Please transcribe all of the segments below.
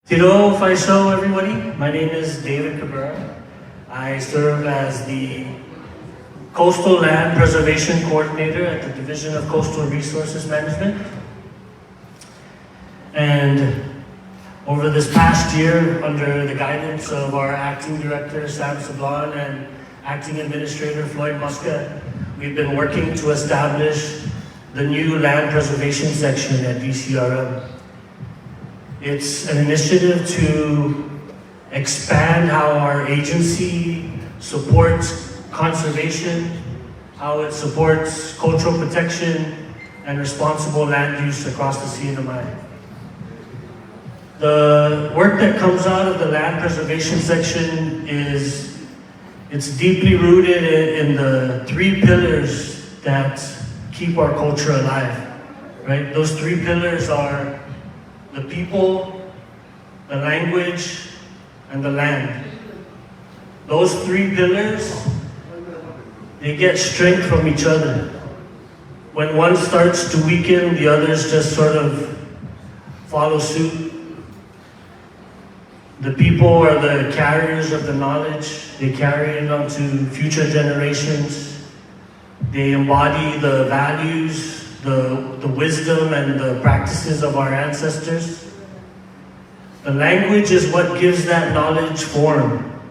Hello, Faisal, everybody. My name is David Cabrera. I serve as the Coastal Land Preservation Coordinator at the Division of Coastal Resources Management. And over this past year, under the guidance of our Acting Director, Sam Sablon, and Acting Administrator, Floyd Muscat, we've been working to establish the new Land Preservation Section at DCRM. It's an initiative to expand how our agency supports conservation, how it supports cultural protection and responsible land use across the CNMI. The work that comes out of the land preservation section it's deeply rooted in the three pillars that keep our culture alive, right? Those three pillars are the people, the language, and the land. Those three pillars, they get strength from each other. When one starts to weaken, the others just sort of follow suit. The people are the carriers of the knowledge. They carry it on to future generations. They embody the values, the wisdom and the practices of our ancestors. The language is what gives that knowledge form,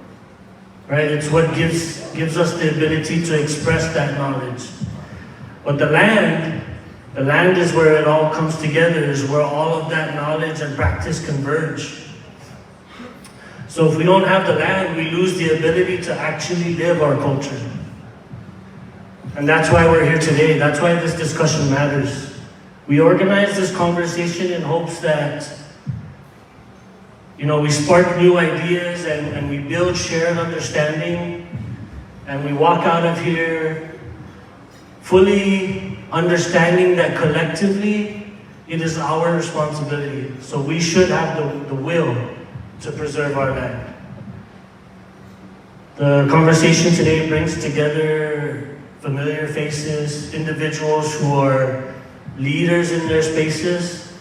right? It's what gives us the ability to express that knowledge. But the land is where it all comes together, is where all of that knowledge and practice converge. So if we don't have the land, we lose the ability to actually live our culture. And that's why we're here today. That's why this discussion matters. We organize this conversation in hopes that, we spark new ideas and we build shared understanding, and we walk out of here fully understanding that collectively it is our responsibility. So we should have the will to preserve our land. The conversation today brings together familiar faces, individuals who are leaders in their spaces,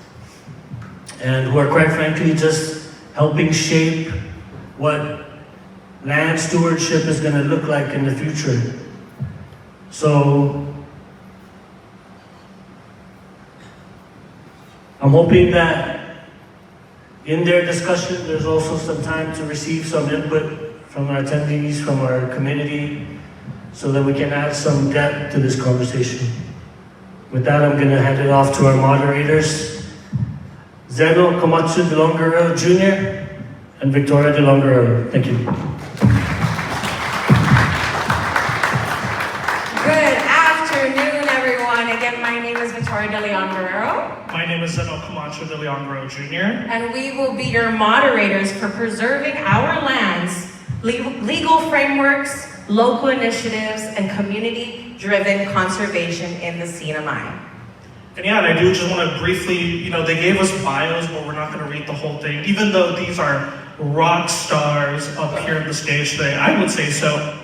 and who are quite frankly just helping shape what land stewardship is going to look like in the future. So I'm hoping that in their discussion there's also some time to receive some input from our attendees, from our community, so that we can add some depth to this conversation. With that, I'm going to hand it off to our moderators, Zeno Komatsu de Longarero Jr. and Victoria de Longarero. Thank you. Good afternoon, everyone. Again, my name is Victoria de Leon Guerrero. My name is Zeno Camacho de Leon Guerrero Jr. And we will be your moderators for preserving our lands, legal frameworks, local initiatives, and community-driven conservation in the CNMI. And yeah, and I do just want to briefly, they gave us bios, but we're not going to read the whole thing. Even though these are rock stars up here on the stage today, I would say so.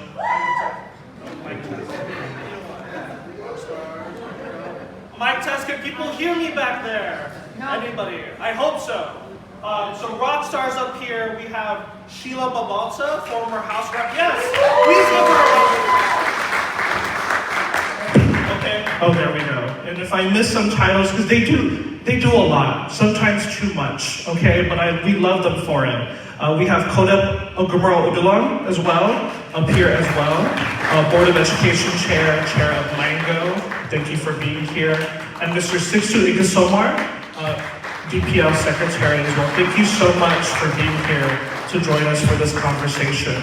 Mic test, can people hear me back there? No. Anybody? I hope so. So rock stars up here, we have Sheila Bonsa, former House Rep. Yes, please give her a round. Okay. Oh, there we go. And if I miss some titles, because they do a lot, sometimes too much. Okay, but we love them for it. We have Kodep Ogumero Odilon as well, up here as well. Board of Education Chair of Mango. Thank you for being here. And Mr. Sixtu Igasomar, DPL Secretary as well. Thank you so much for being here to join us for this conversation.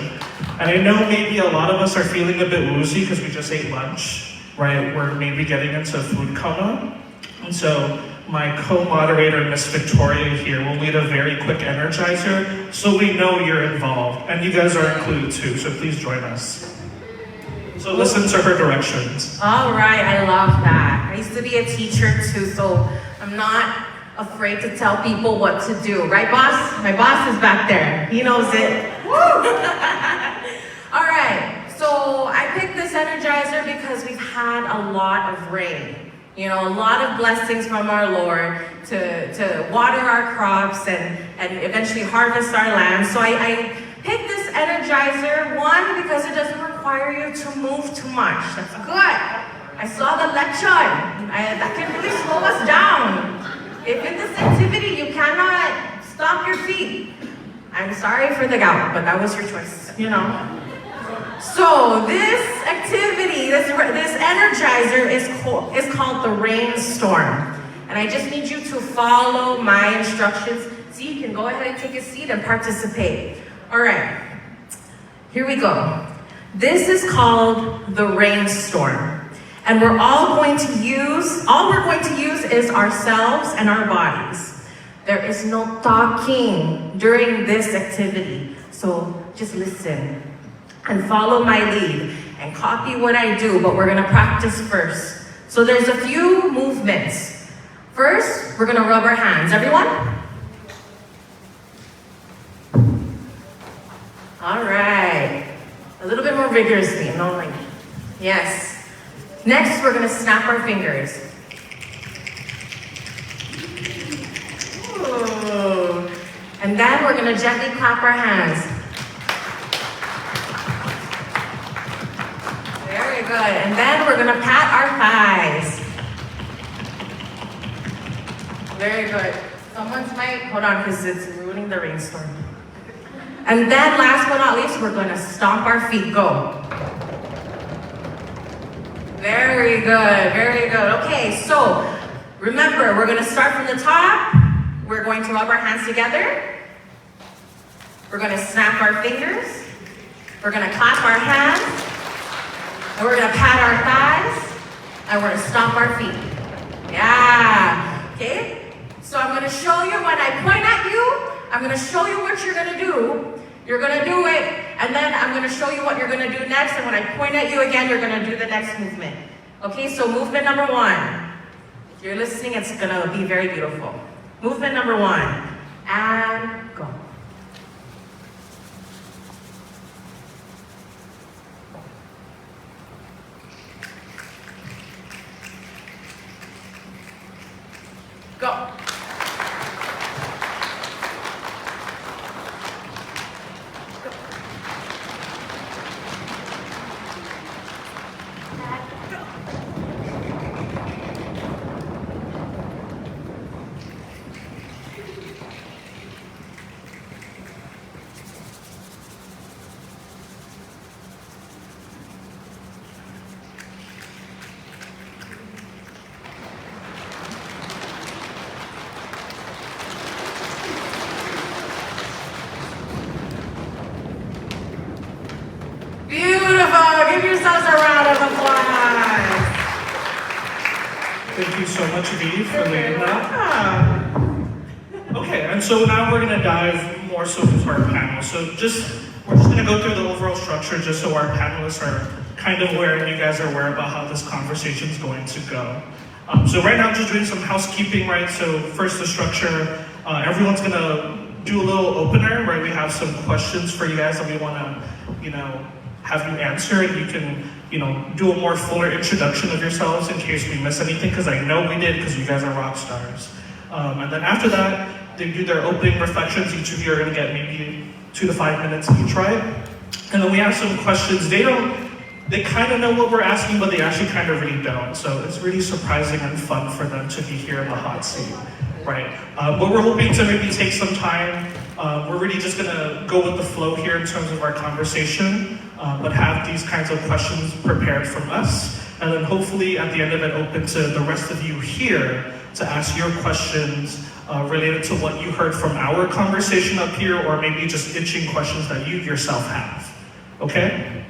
And I know maybe a lot of us are feeling a bit woozy because we just ate lunch, right? We're maybe getting into food coma. And so my co-moderator, Miss Victoria here, will lead a very quick energizer so we know you're involved. And you guys are included too, so please join us. So listen to her directions. All right, I love that. I used to be a teacher too, so I'm not afraid to tell people what to do. Right, boss? My boss is back there. He knows it. Woo! All right, so I picked this energizer because we've had a lot of rain. You know, a lot of blessings from our Lord to water our crops and eventually harvest our land. So I picked this energizer, one, because it doesn't require you to move too much. That's good. I saw the lechon. That can really slow us down. If in this activity you cannot stomp your feet, I'm sorry for the gout, but that was your choice, you know. So this activity, this energizer is called the rainstorm. And I just need you to follow my instructions. So you can go ahead and take a seat and participate. All right, here we go. This is called the rainstorm. And all we're going to use is ourselves and our bodies. There is no talking during this activity. So just listen and follow my lead and copy what I do, but we're gonna practice first. So there's a few movements. First, we're gonna rub our hands. Everyone? All right. A little bit more vigorously, no like, yes. Next, we're gonna snap our fingers. Ooh. And then we're gonna gently clap our hands. Very good. And then we're gonna pat our thighs. Very good. Someone's mic, hold on, because it's ruining the rainstorm. And then last but not least, we're gonna stomp our feet. Go. Very good, very good. Okay, so remember, we're gonna start from the top. We're going to rub our hands together. We're gonna snap our fingers. We're gonna clap our hands. And we're gonna pat our thighs. And we're gonna stomp our feet. Yeah, okay? So I'm gonna show you when I point at you, I'm gonna show you what you're gonna do. You're gonna do it, and then I'm gonna show you what you're gonna do next, and when I point at you again, you're gonna do the next movement. Okay, so movement number one. If you're listening, it's gonna be very beautiful. Movement number one, and go. Go. Give yourselves a round of applause. Thank you so much, Dee, for leading that. Okay, and so now we're gonna dive more so into our panel. So we're just gonna go through the overall structure just so our panelists are kind of aware and you guys are aware about how this conversation is going to go. So right now I'm just doing some housekeeping, right? So first the structure, everyone's gonna do a little opener, right? We have some questions for you guys that we wanna, have you answer, and you can, do a more fuller introduction of yourselves in case we miss anything, because I know we did, because you guys are rock stars. And then after that, they do their opening reflections. Each of you are gonna get maybe 2 to 5 minutes each, right? And then we have some questions. They kind of know what we're asking, but they actually kind of really don't. So it's really surprising and fun for them to be here in the hot seat, right? But we're hoping to maybe take some time. We're really just gonna go with the flow here in terms of our conversation, but have these kinds of questions prepared from us. And then hopefully at the end of it, open to the rest of you here to ask your questions related to what you heard from our conversation up here, or maybe just itching questions that you yourself have, okay?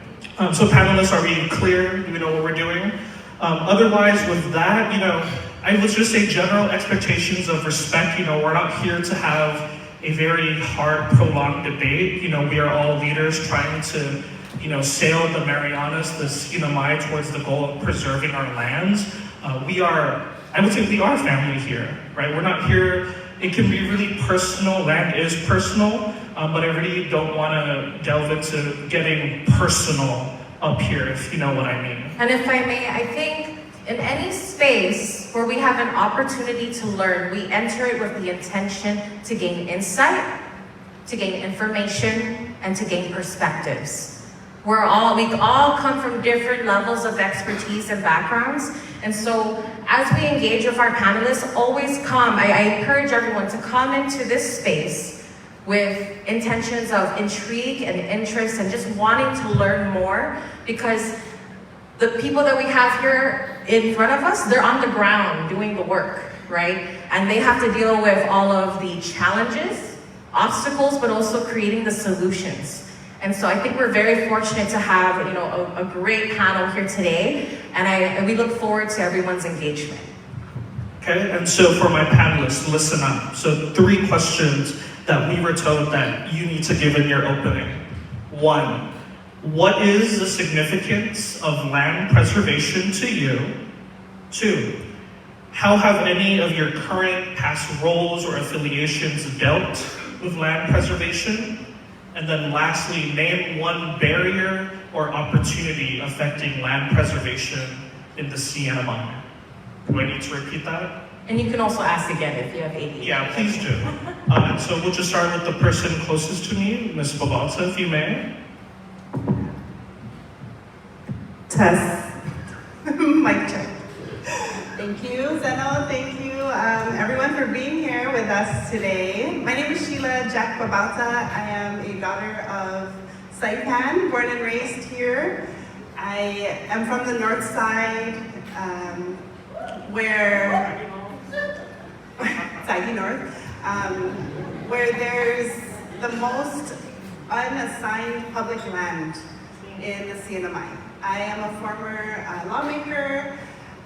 So panelists, are we clear? Do we know what we're doing? Otherwise, with that, I would just say general expectations of respect. We're not here to have a very hard, prolonged debate. We are all leaders trying to, sail the Marianas, the CNMI, towards the goal of preserving our lands. I would say we are family here, right? We're not here, it can be really personal, land is personal, but I really don't want to delve into getting personal up here, if you know what I mean. And if I may, I think in any space where we have an opportunity to learn. We enter it with the intention to gain insight, to gain information, and to gain perspectives. We all come from different levels of expertise and backgrounds. And so as we engage with our panelists, always come. I encourage everyone to come into this space with intentions of intrigue and interest and just wanting to learn more, because the people that we have here in front of us, they're on the ground doing the work, right? And they have to deal with all of the challenges, obstacles, but also creating the solutions. And so I think we're very fortunate to have, a great panel here today, and we look forward to everyone's engagement. Okay, and so for my panelists, listen up. So 3 questions that we were told that you need to give in your opening. 1, what is the significance of land preservation to you? 2, how have any of your current past roles or affiliations dealt with land preservation? And then lastly, name one barrier or opportunity affecting land preservation in the CNMI. Do I need to repeat that? And you can also ask again if you have AD. Yeah, please do. So we'll just start with the person closest to me, Ms. Bonsa, if you may. Test. Mic check. Thank you, Zeno. Thank you, everyone, for being here with us today. My name is Sheila Bonsa. I am a daughter of SAIPAN, born and raised here. I am from the north side, where there's the most unassigned public land in the CNMI. I am a former lawmaker.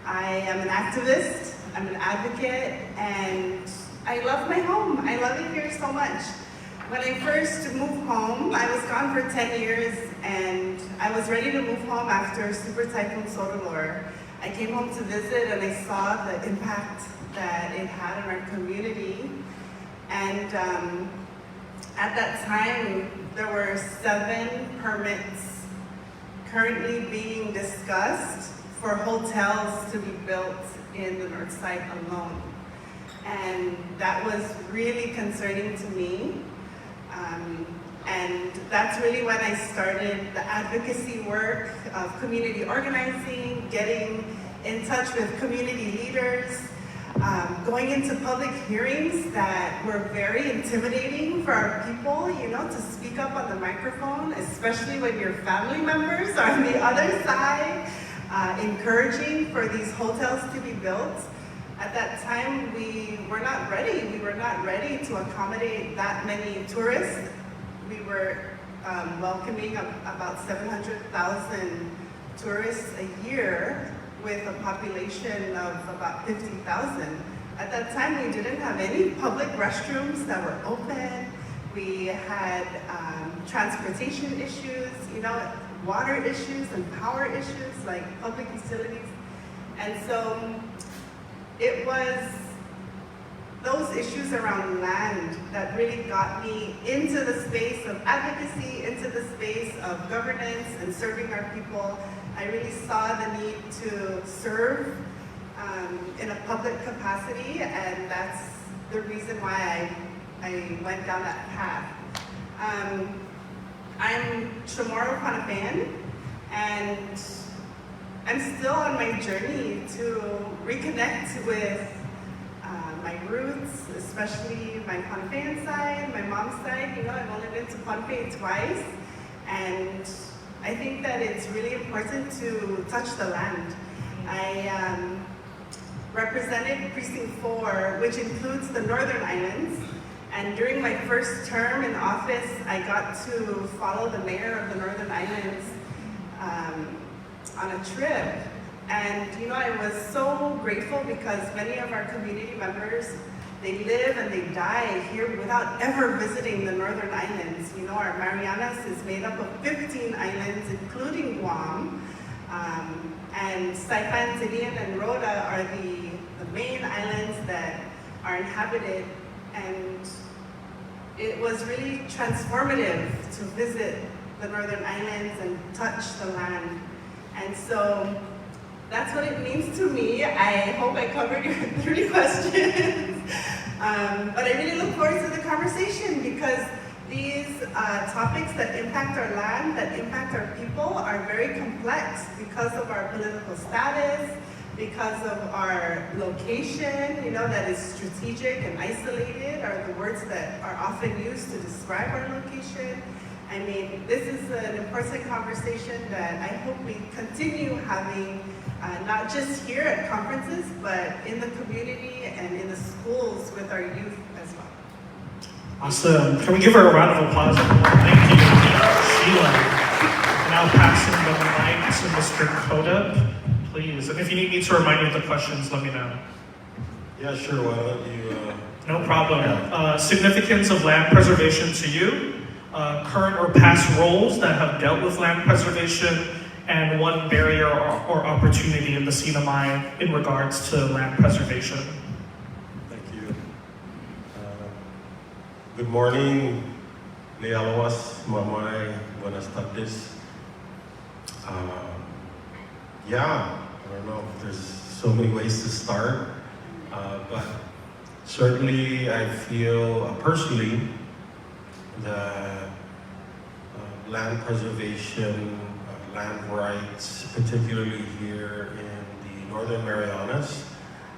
I am an activist, I'm an advocate, and I love my home. I love it here so much. When I first moved home, I was gone for 10 years, and I was ready to move home after Super Typhoon Sotalor. I came home to visit, and I saw the impact that it had on our community. And at that time, there were 7 permits currently being discussed for hotels to be built in the north side alone. And that was really concerning to me. And that's really when I started the advocacy work of community organizing, getting in touch with community leaders, going into public hearings that were very intimidating for our people, to speak up on the microphone, especially when your family members are on the other side, encouraging for these hotels to be built. At that time, we were not ready. We were not ready to accommodate that many tourists. We were welcoming about 700,000 tourists a year with a population of about 50,000. At that time, we didn't have any public restrooms that were open. We had transportation issues, water issues and power issues like public utilities. And so it was those issues around land that really got me into the space of advocacy, into the space of governance and serving our people. I really saw the need to serve in a public capacity, and that's the reason why I went down that path. I'm Chamorro Panapán, and I'm still on my journey to reconnect with my roots, especially my Panapán side, my mom's side. I've only been to Panapán twice, and I think that it's really important to touch the land. I represented Precinct 4, which includes the Northern Islands, and during my first term in office, I got to follow the mayor of the Northern Islands on a trip. And I was so grateful because many of our community members, they live and they die here without ever visiting the Northern Islands. Our Marianas is made up of 15 islands, including Guam. And Saipan, Tinian, and Rota are the main islands that are inhabited. And it was really transformative to visit the Northern Islands and touch the land. And so That's what it means to me. I hope I covered your 3 questions. But I really look forward to the conversation because these topics that impact our land, that impact our people are very complex because of our political status, because of our location, that is strategic and isolated are the words that are often used to describe our location. I mean, this is an important conversation that I hope we continue having, not just here at conferences, but in the community and in the schools with our youth as well. Awesome. Can we give her a round of applause? Thank you, Sheila. Now passing the mic to Mr. Kodep, please. And if you need me to remind you of the questions, let me know. Yeah, sure. Why don't you? No problem. Significance of land preservation to you, current or past roles that have dealt with land preservation, and one barrier or opportunity in the CNMI in regards to land preservation. Thank you. Good morning. Lealoas, mamay, buenas tardes. Yeah, I don't know if there's so many ways to start, but certainly I feel personally that land preservation, land rights, particularly here in the Northern Marianas,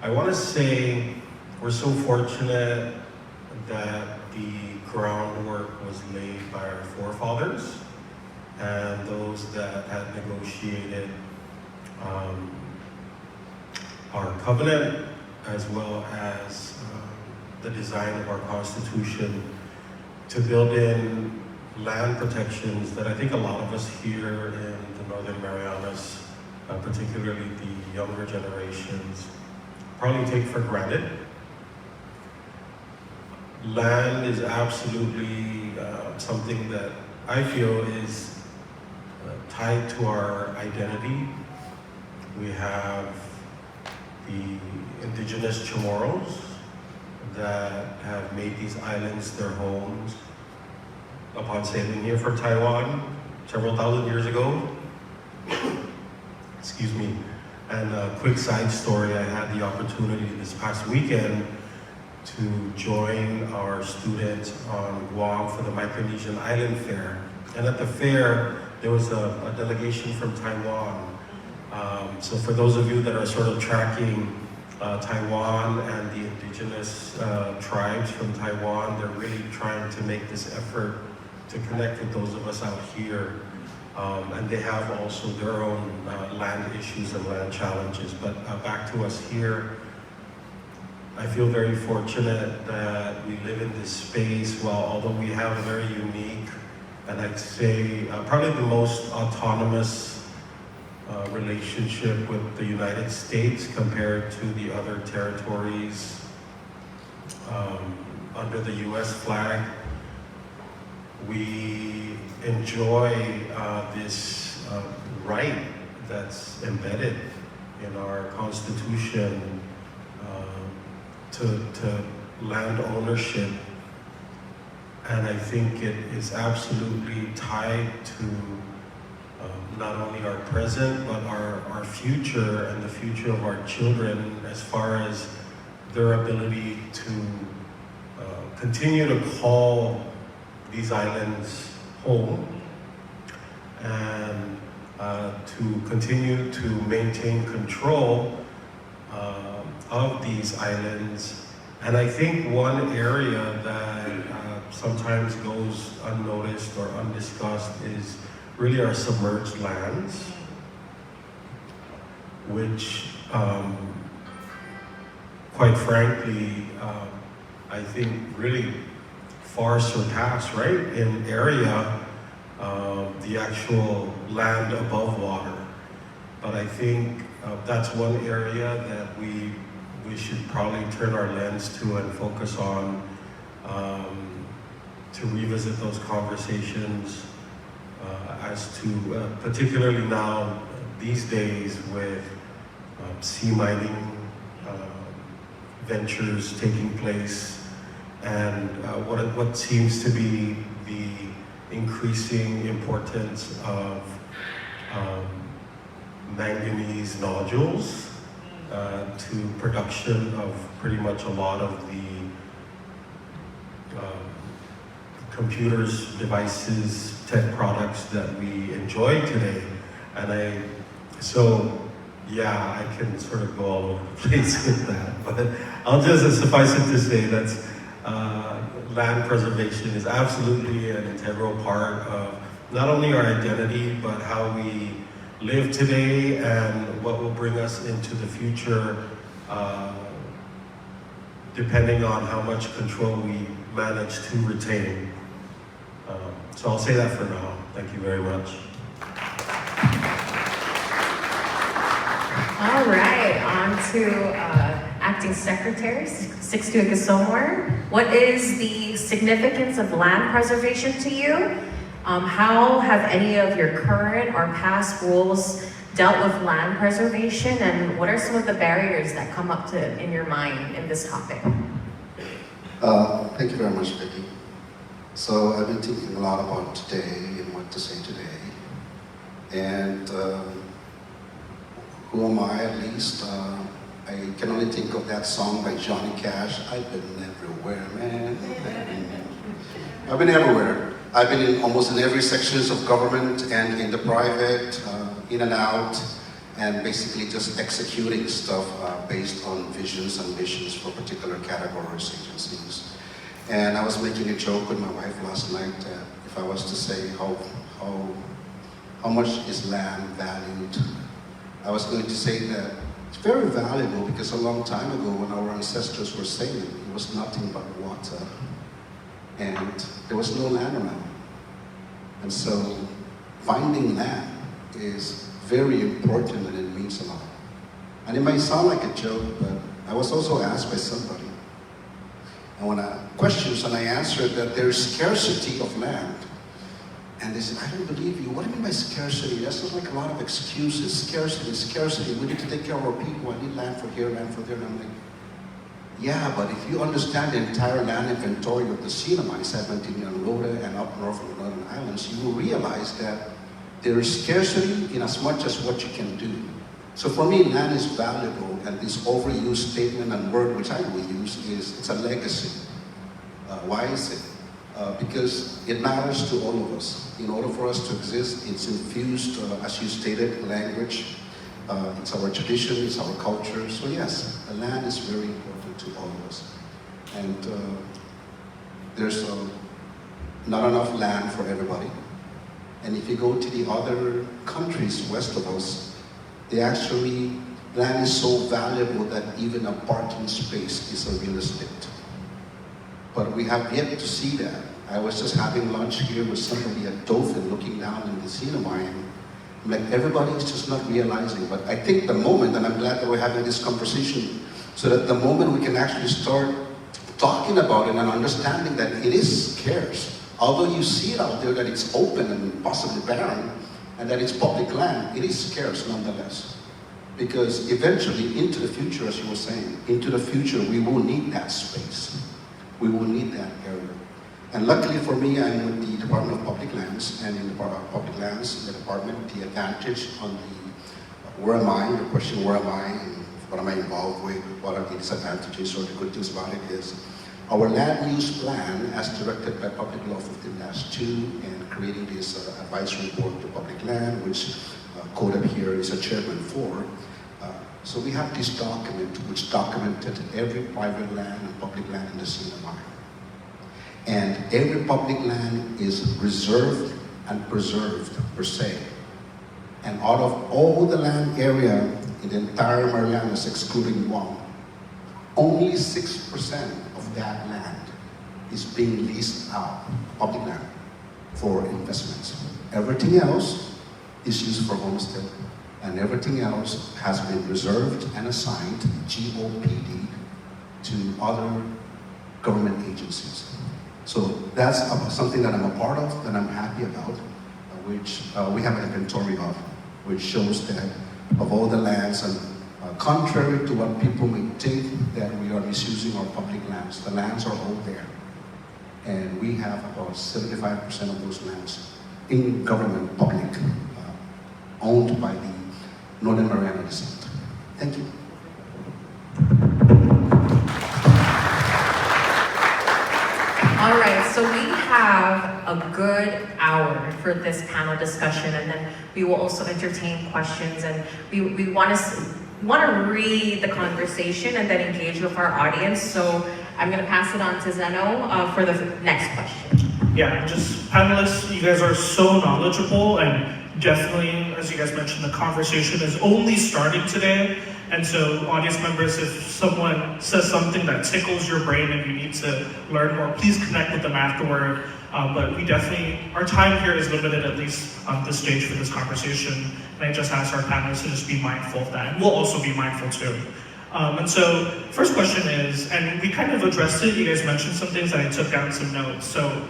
I want to say we're so fortunate that the groundwork was laid by our forefathers and those that had negotiated our covenant as well as the design of our Constitution to build in land protections that I think a lot of us here in the Northern Marianas, particularly the younger generations, probably take for granted. Land is absolutely something that I feel is tied to our identity. We have the Indigenous Chamorros that have made these islands their homes upon sailing here for Taiwan several thousand years ago. Excuse me. And a quick side story, I had the opportunity this past weekend to join our students on Guam for the Micronesian Island Fair. And at the fair, there was a delegation from Taiwan. So for those of you that are sort of tracking Taiwan and the indigenous tribes from Taiwan, they're really trying to make this effort to connect with those of us out here. And they have also their own land issues and land challenges. But back to us here, I feel very fortunate that we live in this space. Although we have a very unique, and I'd say probably the most autonomous relationship with the United States compared to the other territories under the US flag. We enjoy this right that's embedded in our Constitution to land ownership. And I think it is absolutely tied to not only our present, but our future and the future of our children as far as their ability to continue to call these islands home and to continue to maintain control of these islands. And I think one area that sometimes goes unnoticed or undiscussed is really our submerged lands, which quite frankly, I think really far surpass, right, in area, the actual land above water. But I think that's one area that we should probably turn our lens to and focus on to revisit those conversations as to, particularly now, these days with sea mining ventures taking place and what seems to be the increasing importance of manganese nodules to production of pretty much a lot of the computers, devices, tech products that we enjoy today. And I can sort of go all over the place with that, but I'll just suffice it to say that land preservation is absolutely an integral part of not only our identity, but how we live today and what will bring us into the future, depending on how much control we manage to retain. So I'll say that for now. Thank you very much. All right, on to Acting Secretary Sixto Gasomor. What is the significance of land preservation to you? How have any of your current or past rules dealt with land preservation, and what are some of the barriers that come up in your mind in this topic? Thank you very much, Vicky. So I've been thinking a lot about today and what to say today. And who am I, at least? I can only think of that song by Johnny Cash. I've been everywhere, man. I've been everywhere. I've been in almost in every sections of government and in the private, in and out, and basically just executing stuff based on visions and missions for particular categories, agencies. And I was making a joke with my wife last night that if I was to say how much is land valued, I was going to say that it's very valuable because a long time ago when our ancestors were sailing, it was nothing but water and there was no land around. And so finding land is very important and it means a lot. And it might sound like a joke, but I was also asked by somebody, and when I questions and I answered that there is scarcity of land. And they said, I don't believe you. What do you mean by scarcity? That sounds like a lot of excuses. Scarcity, scarcity. We need to take care of our people. I need land for here, land for there. And I'm like, yeah, but if you understand the entire land inventory of the CNMI, 17 and Rhoda and up north of the Northern Islands, you will realize that there is scarcity in as much as what you can do. So for me, land is valuable, and this overused statement and word which I will use is, it's a legacy. Why is it? Because it matters to all of us. In order for us to exist, it's infused, as you stated, language. It's our tradition, it's our culture. So yes, the land is very important to all of us. And there's not enough land for everybody. And if you go to the other countries west of us, land is so valuable that even a parking space is a real estate. But we have yet to see that. I was just having lunch here with somebody at Dolphin looking down in the CNMI, and I'm like, everybody's just not realizing. But I think the moment, and I'm glad that we're having this conversation, so that the moment we can actually start talking about it and understanding that it is scarce. Although you see it out there that it's open and possibly barren, and that it's public land, it is scarce nonetheless. Because eventually, into the future, as you were saying, into the future, we will need that space. We will need that area. And luckily for me, I'm with the Department of Public Lands, and in the Department of Public Lands, the department, the advantage on the where am I, the question where am I, and what am I involved with, what are the disadvantages or the good things about it is, our land use plan, as directed by Public Law 15-2, and creating this advisory board to public land, which Codep here is a chairman for. So we have this document which documented every private land and public land in the CNMI. And every public land is reserved and preserved per se. And out of all the land area in the entire Marianas, excluding Guam, only 6% of that land is being leased out, public land, for investments. Everything else is used for homestead, and everything else has been reserved and assigned, GOPD, to other government agencies. So that's something that I'm a part of, that I'm happy about, which we have an inventory of, which shows that of all the lands, and contrary to what people may think that we are misusing our public lands, the lands are all there. And we have about 75% of those lands in government, public, owned by the Northern Mariana descent. Thank you. All right, so we have a good hour for this panel discussion, and then we will also entertain questions, and we want to read the conversation and then engage with our audience. So I'm going to pass it on to Zeno for the next question. Yeah, just panelists, you guys are so knowledgeable, and definitely, as you guys mentioned, the conversation is only starting today. And so, audience members, if someone says something that tickles your brain and you need to learn more, please connect with them afterward. But we definitely, our time here is limited, at least on this stage for this conversation. And I just ask our panelists to just be mindful of that. And we'll also be mindful too. And so, first question is, and we kind of addressed it, you guys mentioned some things and I took down some notes. So,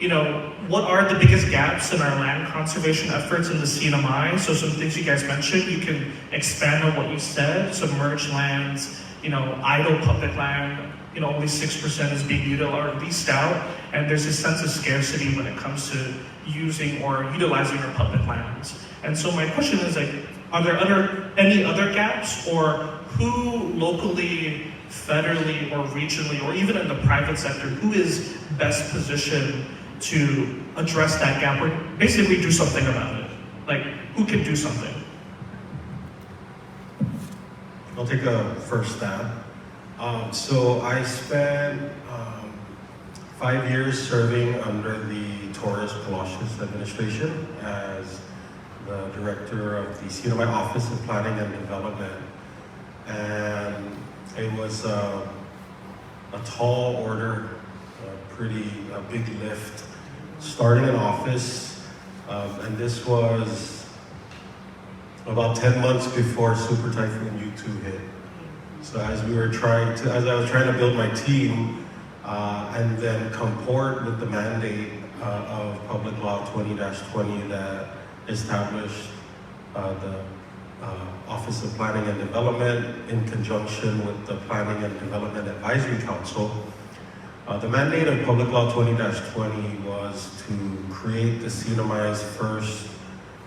you know, what are the biggest gaps in our land conservation efforts in the CNMI? So some things you guys mentioned, you can expand on what you said, submerged lands, you know, idle public land, you know, only 6% is being utilized or leased out, and there's a sense of scarcity when it comes to using or utilizing our public lands. And so my question is, like, are there any other gaps, or who locally, federally, or regionally, or even in the private sector, who is best positioned to address that gap, or basically do something about it? Like, who can do something? I'll take a first stab. So I spent 5 years serving under the Torres-Palacios administration as the director of the CNMI Office of Planning and Development. And it was a tall order, a big lift, starting an office, and this was about 10 months before Super Typhoon U2 hit. So as I was trying to build my team, and then comport with the mandate of Public Law 20-20 that established the Office of Planning and Development in conjunction with the Planning and Development Advisory Council. The mandate of Public Law 20-20 was to create the CNMI's first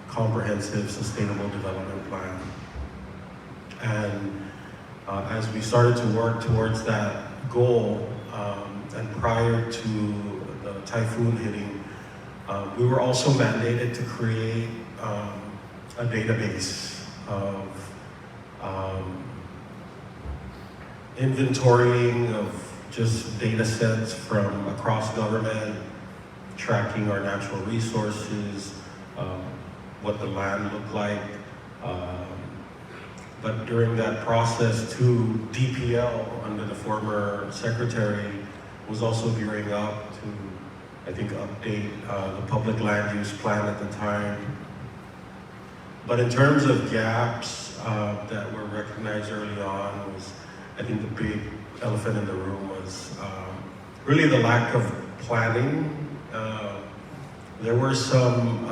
comprehensive sustainable development plan. And as we started to work towards that goal, and prior to the typhoon hitting, we were also mandated to create a database of inventorying of just data sets from across government, tracking our natural resources, what the land looked like. But during that process too, DPL, under the former secretary, was also gearing up to, I think, update the public land use plan at the time. But in terms of gaps that were recognized early on, was, I think the big elephant in the room was really the lack of planning. There were some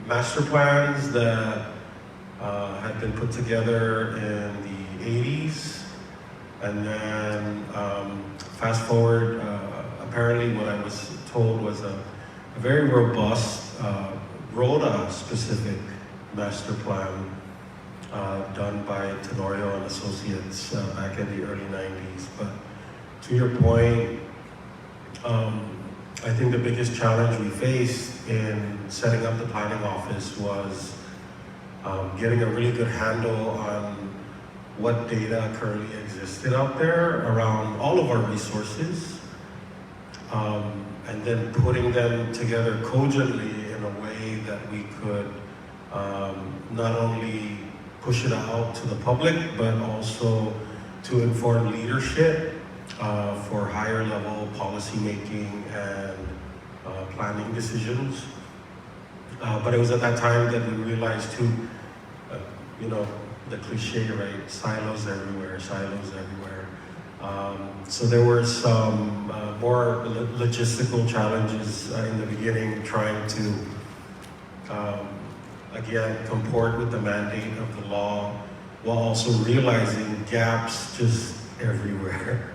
master plans that had been put together in the 80s, and then fast forward, apparently what I was told was a very robust RODA-specific master plan done by Tenorio and Associates back in the early 90s. But to your point, I think the biggest challenge we faced in setting up the planning office was getting a really good handle on what data currently existed out there around all of our resources, and then putting them together cogently in a way that we could not only push it out to the public, but also to inform leadership for higher level policy making and planning decisions. But it was at that time that we realized too, you know, the cliche, right? Silos everywhere, silos everywhere. So there were some more logistical challenges in the beginning, trying to, again, comport with the mandate of the law, while also realizing gaps just everywhere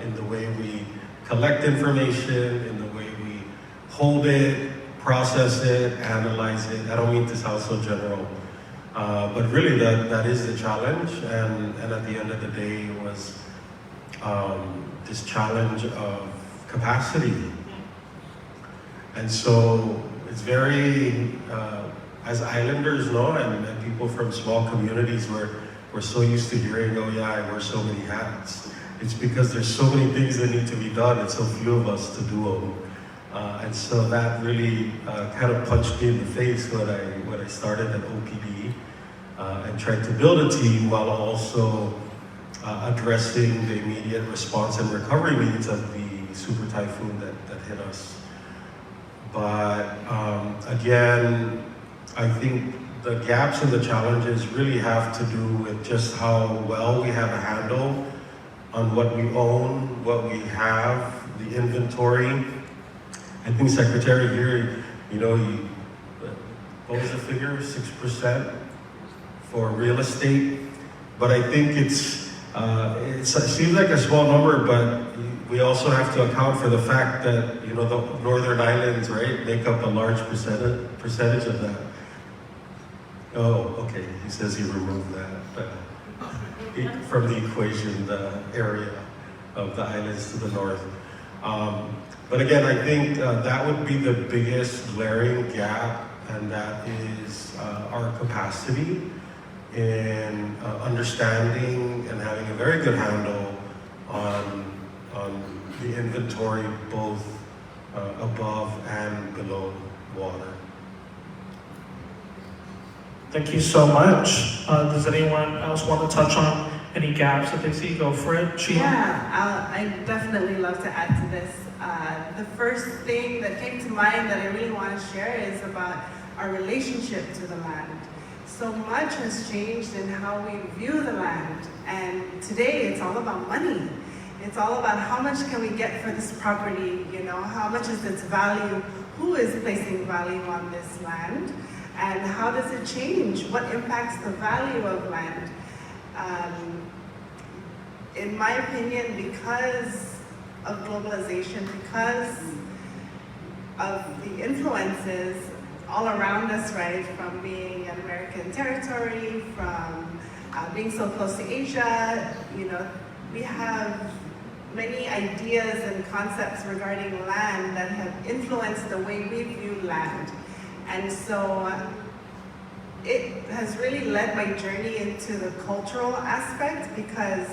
in the way we collect information, in the way we hold it, process it, analyze it. I don't mean to sound so general, But really, that is the challenge, and at the end of the day, it was this challenge of capacity. And so it's very, as islanders know, and people from small communities, we're so used to hearing, oh yeah, I wear so many hats. It's because there's so many things that need to be done and so few of us to do them. And so that really kind of punched me in the face when I started at OPD and tried to build a team while also addressing the immediate response and recovery needs of the super typhoon that hit us. But again, I think the gaps and the challenges really have to do with just how well we have a handle on what we own, what we have, the inventory. I think Secretary here, what was the figure, 6% for real estate? But I think it seems like a small number, but we also have to account for the fact that, the Northern Islands, right, make up a large percentage of that. Oh, okay, he says he removed that from the equation, the area of the islands to the north. But again, I think that would be the biggest glaring gap, and that is our capacity in understanding and having a very good handle on the inventory, both above and below water. Thank you so much. Does anyone else want to touch on any gaps that they see? Go for it, Sheila. Yeah, I definitely love to add to this. The first thing that came to mind that I really want to share is about our relationship to the land. So much has changed in how we view the land, and today it's all about money. It's all about how much can we get for this property, how much is its value, who is placing value on this land, and how does it change? What impacts the value of land? In my opinion, because of globalization, because of the influences all around us, right, from being an American territory, from being so close to Asia, we have many ideas and concepts regarding land that have influenced the way we view land. And so it has really led my journey into the cultural aspect, because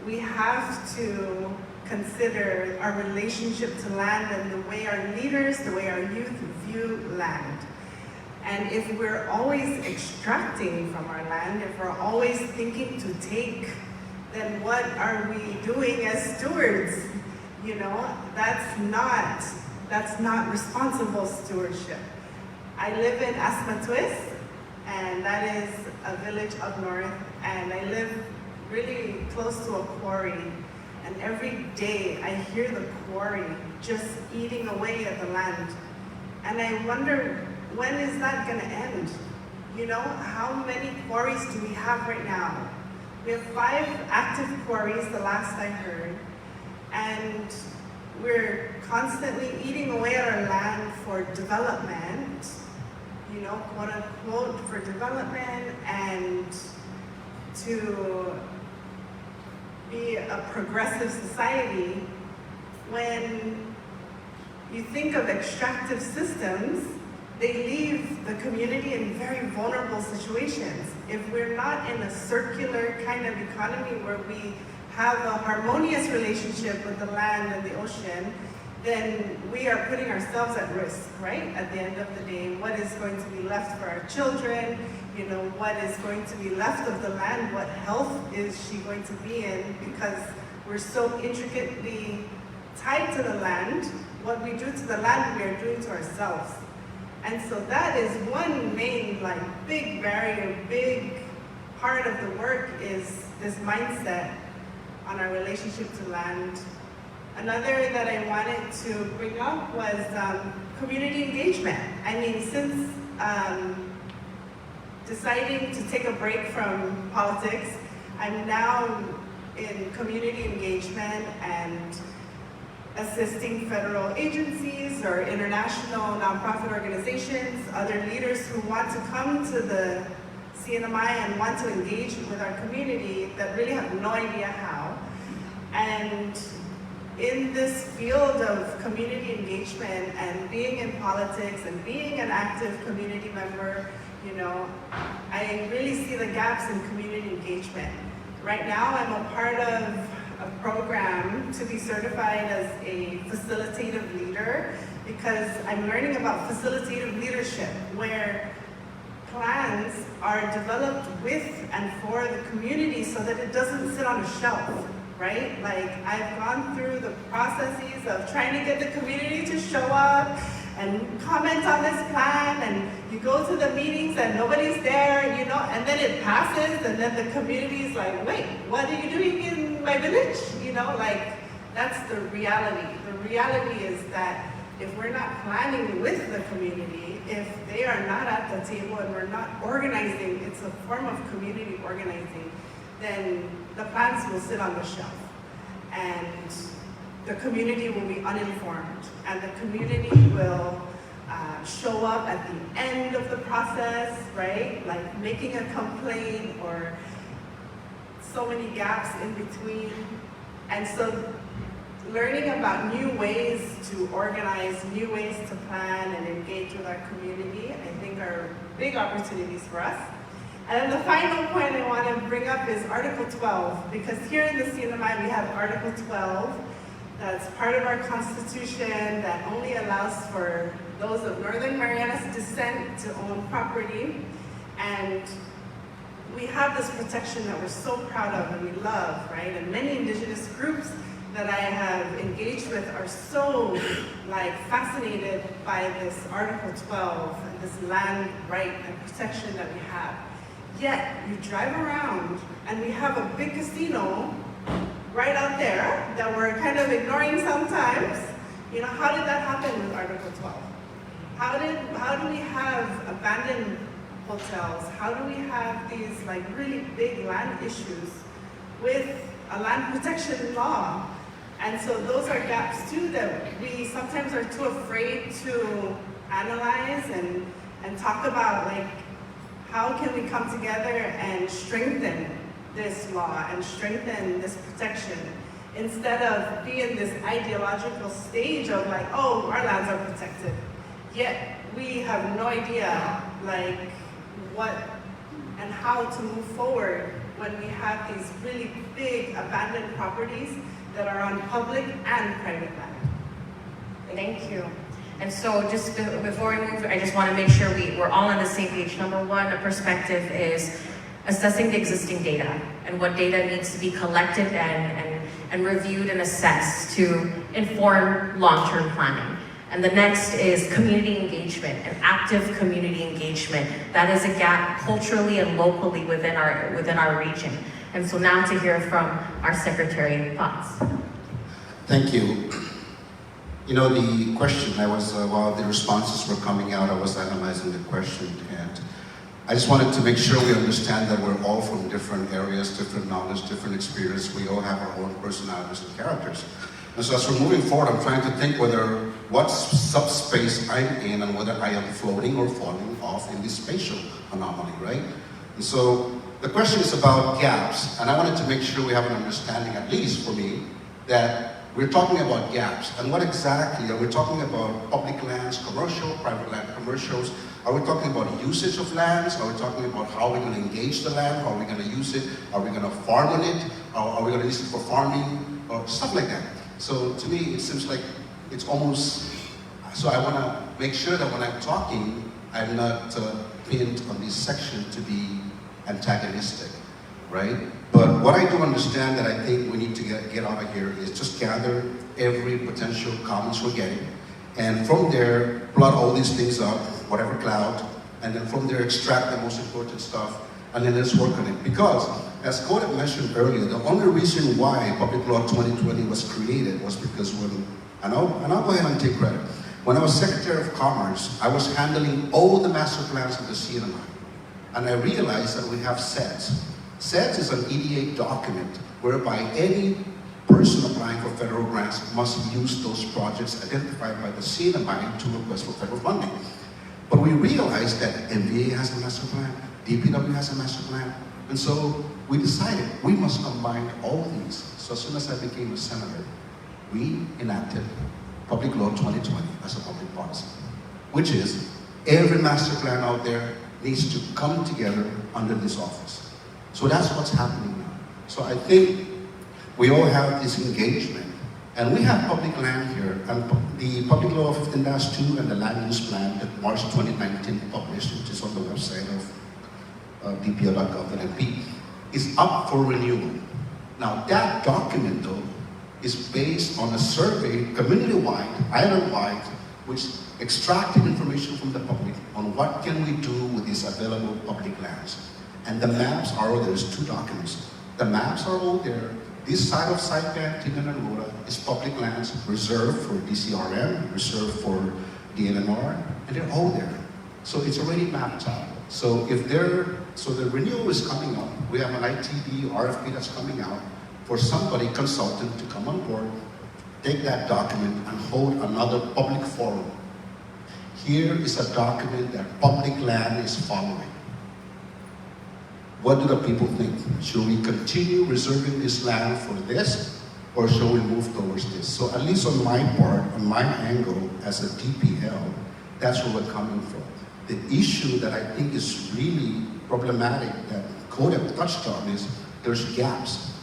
we have to consider our relationship to land and the way our leaders, the way our youth view land. And if we're always extracting from our land, if we're always thinking to take, then what are we doing as stewards? That's not responsible stewardship. I live in Asmatwis, and that is a village up north, and I live really close to a quarry. And every day I hear the quarry just eating away at the land. And I wonder, when is that gonna end? How many quarries do we have right now? We have 5 active quarries, the last I heard. And we're constantly eating away at our land for development, quote unquote, for development, and to be a progressive society. When you think of extractive systems, they leave the community in very vulnerable situations. If we're not in a circular kind of economy where we have a harmonious relationship with the land and the ocean, then we are putting ourselves at risk, right? At the end of the day, what is going to be left for our children? What is going to be left of the land? What health is she going to be in? Because we're so intricately tied to the land. What we do to the land, we are doing to ourselves. And so that is one main, big barrier, big part of the work is this mindset on our relationship to land. Another that I wanted to bring up was community engagement. Since deciding to take a break from politics, I'm now in community engagement and assisting federal agencies or international nonprofit organizations, other leaders who want to come to the CNMI and want to engage with our community that really have no idea how. And in this field of community engagement and being in politics and being an active community member, you know, I really see the gaps in community engagement. Right now, I'm a part of a program to be certified as a facilitative leader because I'm learning about facilitative leadership, where plans are developed with and for the community so that it doesn't sit on a shelf, right? Like, I've gone through the processes of trying to get the community to show up and comment on this plan, and you go to the meetings and nobody's there, you know, and then it passes, and then the community's like, wait, what are you doing in my village? You know, like, that's the reality. The reality is that if we're not planning with the community, if they are not at the table and we're not organizing, it's a form of community organizing, then the plans will sit on the shelf. And the community will be uninformed, and the community will show up at the end of the process, right? Like making a complaint or so many gaps in between. And so learning about new ways to organize, new ways to plan and engage with our community, I think are big opportunities for us. And then the final point I want to bring up is Article 12, because here in the CNMI we have Article 12, that's part of our Constitution that only allows for those of Northern Marianas descent to own property. And we have this protection that we're so proud of and we love, right? And many indigenous groups that I have engaged with are so fascinated by this Article 12 and this land right and protection that we have. Yet you drive around and we have a big casino right out there that we're kind of ignoring sometimes. You know, how did that happen with Article 12? How do we have abandoned hotels? How do we have these really big land issues with a land protection law? And so those are gaps too that we sometimes are too afraid to analyze and talk about, how can we come together and strengthen this law and strengthen this protection instead of being this ideological stage of oh, our lands are protected. Yet we have no idea what and how to move forward when we have these really big abandoned properties that are on public and private land. Thank you. And so just before we move, I just want to make sure we're all on the same page. Number one, a perspective is assessing the existing data and what data needs to be collected and reviewed and assessed to inform long-term planning. And the next is community engagement and active community engagement. That is a gap culturally and locally within our region. And so now to hear from our secretary, thoughts. Thank you. You know, the question, while the responses were coming out, I was analyzing the question, and I just wanted to make sure we understand that we're all from different areas, different knowledge, different experience. We all have our own personalities and characters. And so as we're moving forward, I'm trying to think what subspace I'm in and whether I am floating or falling off in this spatial anomaly, right? And so the question is about gaps, and I wanted to make sure we have an understanding, at least for me, that we're talking about gaps. And what exactly are we talking about? Public lands, commercial, private land, commercials? Are we talking about usage of lands? Are we talking about how we're going to engage the land? How are we going to use it? Are we going to farm on it? Are we going to use it for farming? Or stuff like that. So to me, it seems like it's almost, so I want to make sure that when I'm talking, I'm not pinned on this section to be antagonistic, right? But what I do understand that I think we need to get out of here is just gather every potential comments we're getting, and from there, plot all these things up, whatever cloud, and then from there, extract the most important stuff, and then let's work on it. Because, as Kodak mentioned earlier, the only reason why Public Law 2020 was created was because and I'll go ahead and take credit. When I was Secretary of Commerce, I was handling all the master plans of the CNMI. And I realized that we have SEDS. SEDS is an EDA document whereby any person applying for federal grants must use those projects identified by the CNMI to request for federal funding. But we realized that MVA has a master plan, DPW has a master plan. And so we decided we must combine all of these. So as soon as I became a senator, we enacted Public Law 2020 as a public policy, which is every master plan out there needs to come together under this office. So that's what's happening now. So I think we all have this engagement, and we have public land here, and the Public Law 15-2 and the Land Use Plan that March 2019 published, which is on the website of dpo.gov.np, is up for renewal. Now that document though is based on a survey, community-wide, island-wide, which extracted information from the public on what can we do with these available public lands. And the maps are all, there's 2 documents. The maps are all there. This side of SAIPAN, Tignan and Mora, is public lands reserved for DCRM, reserved for DNR, and they're all there. So it's already mapped out. So the renewal is coming up. We have an ITD RFP that's coming out for somebody, consultant, to come on board, take that document and hold another public forum. Here is a document that public land is following. What do the people think? Should we continue reserving this land for this, or should we move towards this? So at least on my part, on my angle as a DPL, that's where we're coming from. The issue that I think is really problematic that Codep touched on is there's gaps.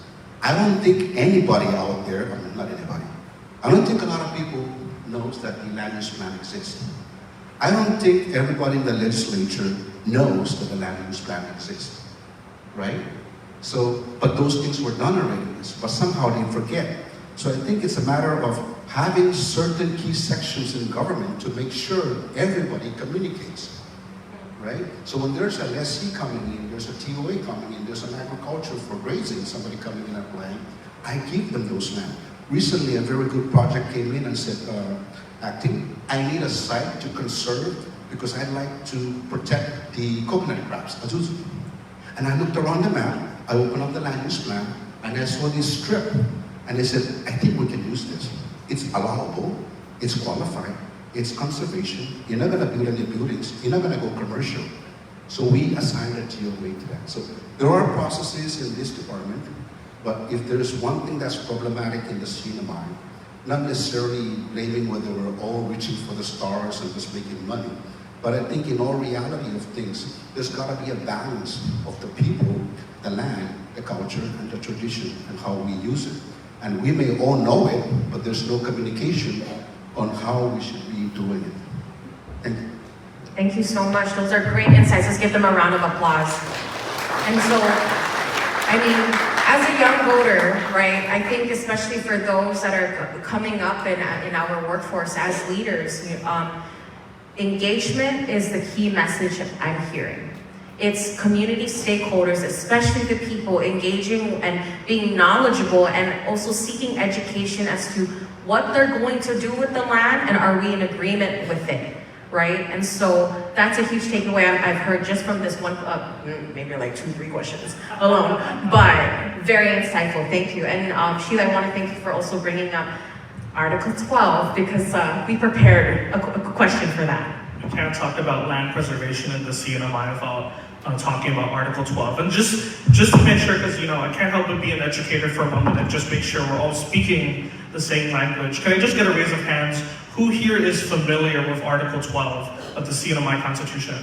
I don't think anybody out there, I mean, not anybody, I don't think a lot of people knows that the land use plan exists. I don't think everybody in the legislature knows that the land use plan exists. Right? So, but those things were done already, but somehow they forget. So I think it's a matter of having certain key sections in government to make sure everybody communicates, right? So when there's an SC coming in, there's a TOA coming in, there's an agriculture for grazing, somebody coming in and land, I give them those land. Recently, a very good project came in and said, acting, I need a site to conserve because I'd like to protect the coconut crops, Azuzu. And I looked around the map, I opened up the land use plan, and I saw this strip. And I said, I think we can use this. It's allowable, it's qualified, it's conservation. You're not gonna build any buildings, you're not gonna go commercial. So we assigned a TOA to that. So there are processes in this department, but if there is one thing that's problematic in the CNMI, not necessarily blaming whether we're all reaching for the stars and just making money, but I think in all reality of things, there's got to be a balance of the people, the land, the culture, and the tradition, and how we use it. And we may all know it, but there's no communication on how we should be doing it. Thank you. Thank you so much. Those are great insights. Let's give them a round of applause. And so, I mean, as a young voter, right, I think especially for those that are coming up in our workforce as leaders, engagement is the key message I'm hearing. It's community stakeholders, especially the people, engaging and being knowledgeable and also seeking education as to what they're going to do with the land and are we in agreement with it, right? And so that's a huge takeaway I've heard just from this one, maybe like 2-3 questions alone, but very insightful, thank you. And Sheila, I want to thank you for also bringing up Article 12, because we prepared a question for that. We can't talk about land preservation in the CNMI without talking about Article 12. And just to make sure, because I can't help but be an educator for a moment and just make sure we're all speaking the same language. Can I just get a raise of hands? Who here is familiar with Article 12 of the CNMI Constitution?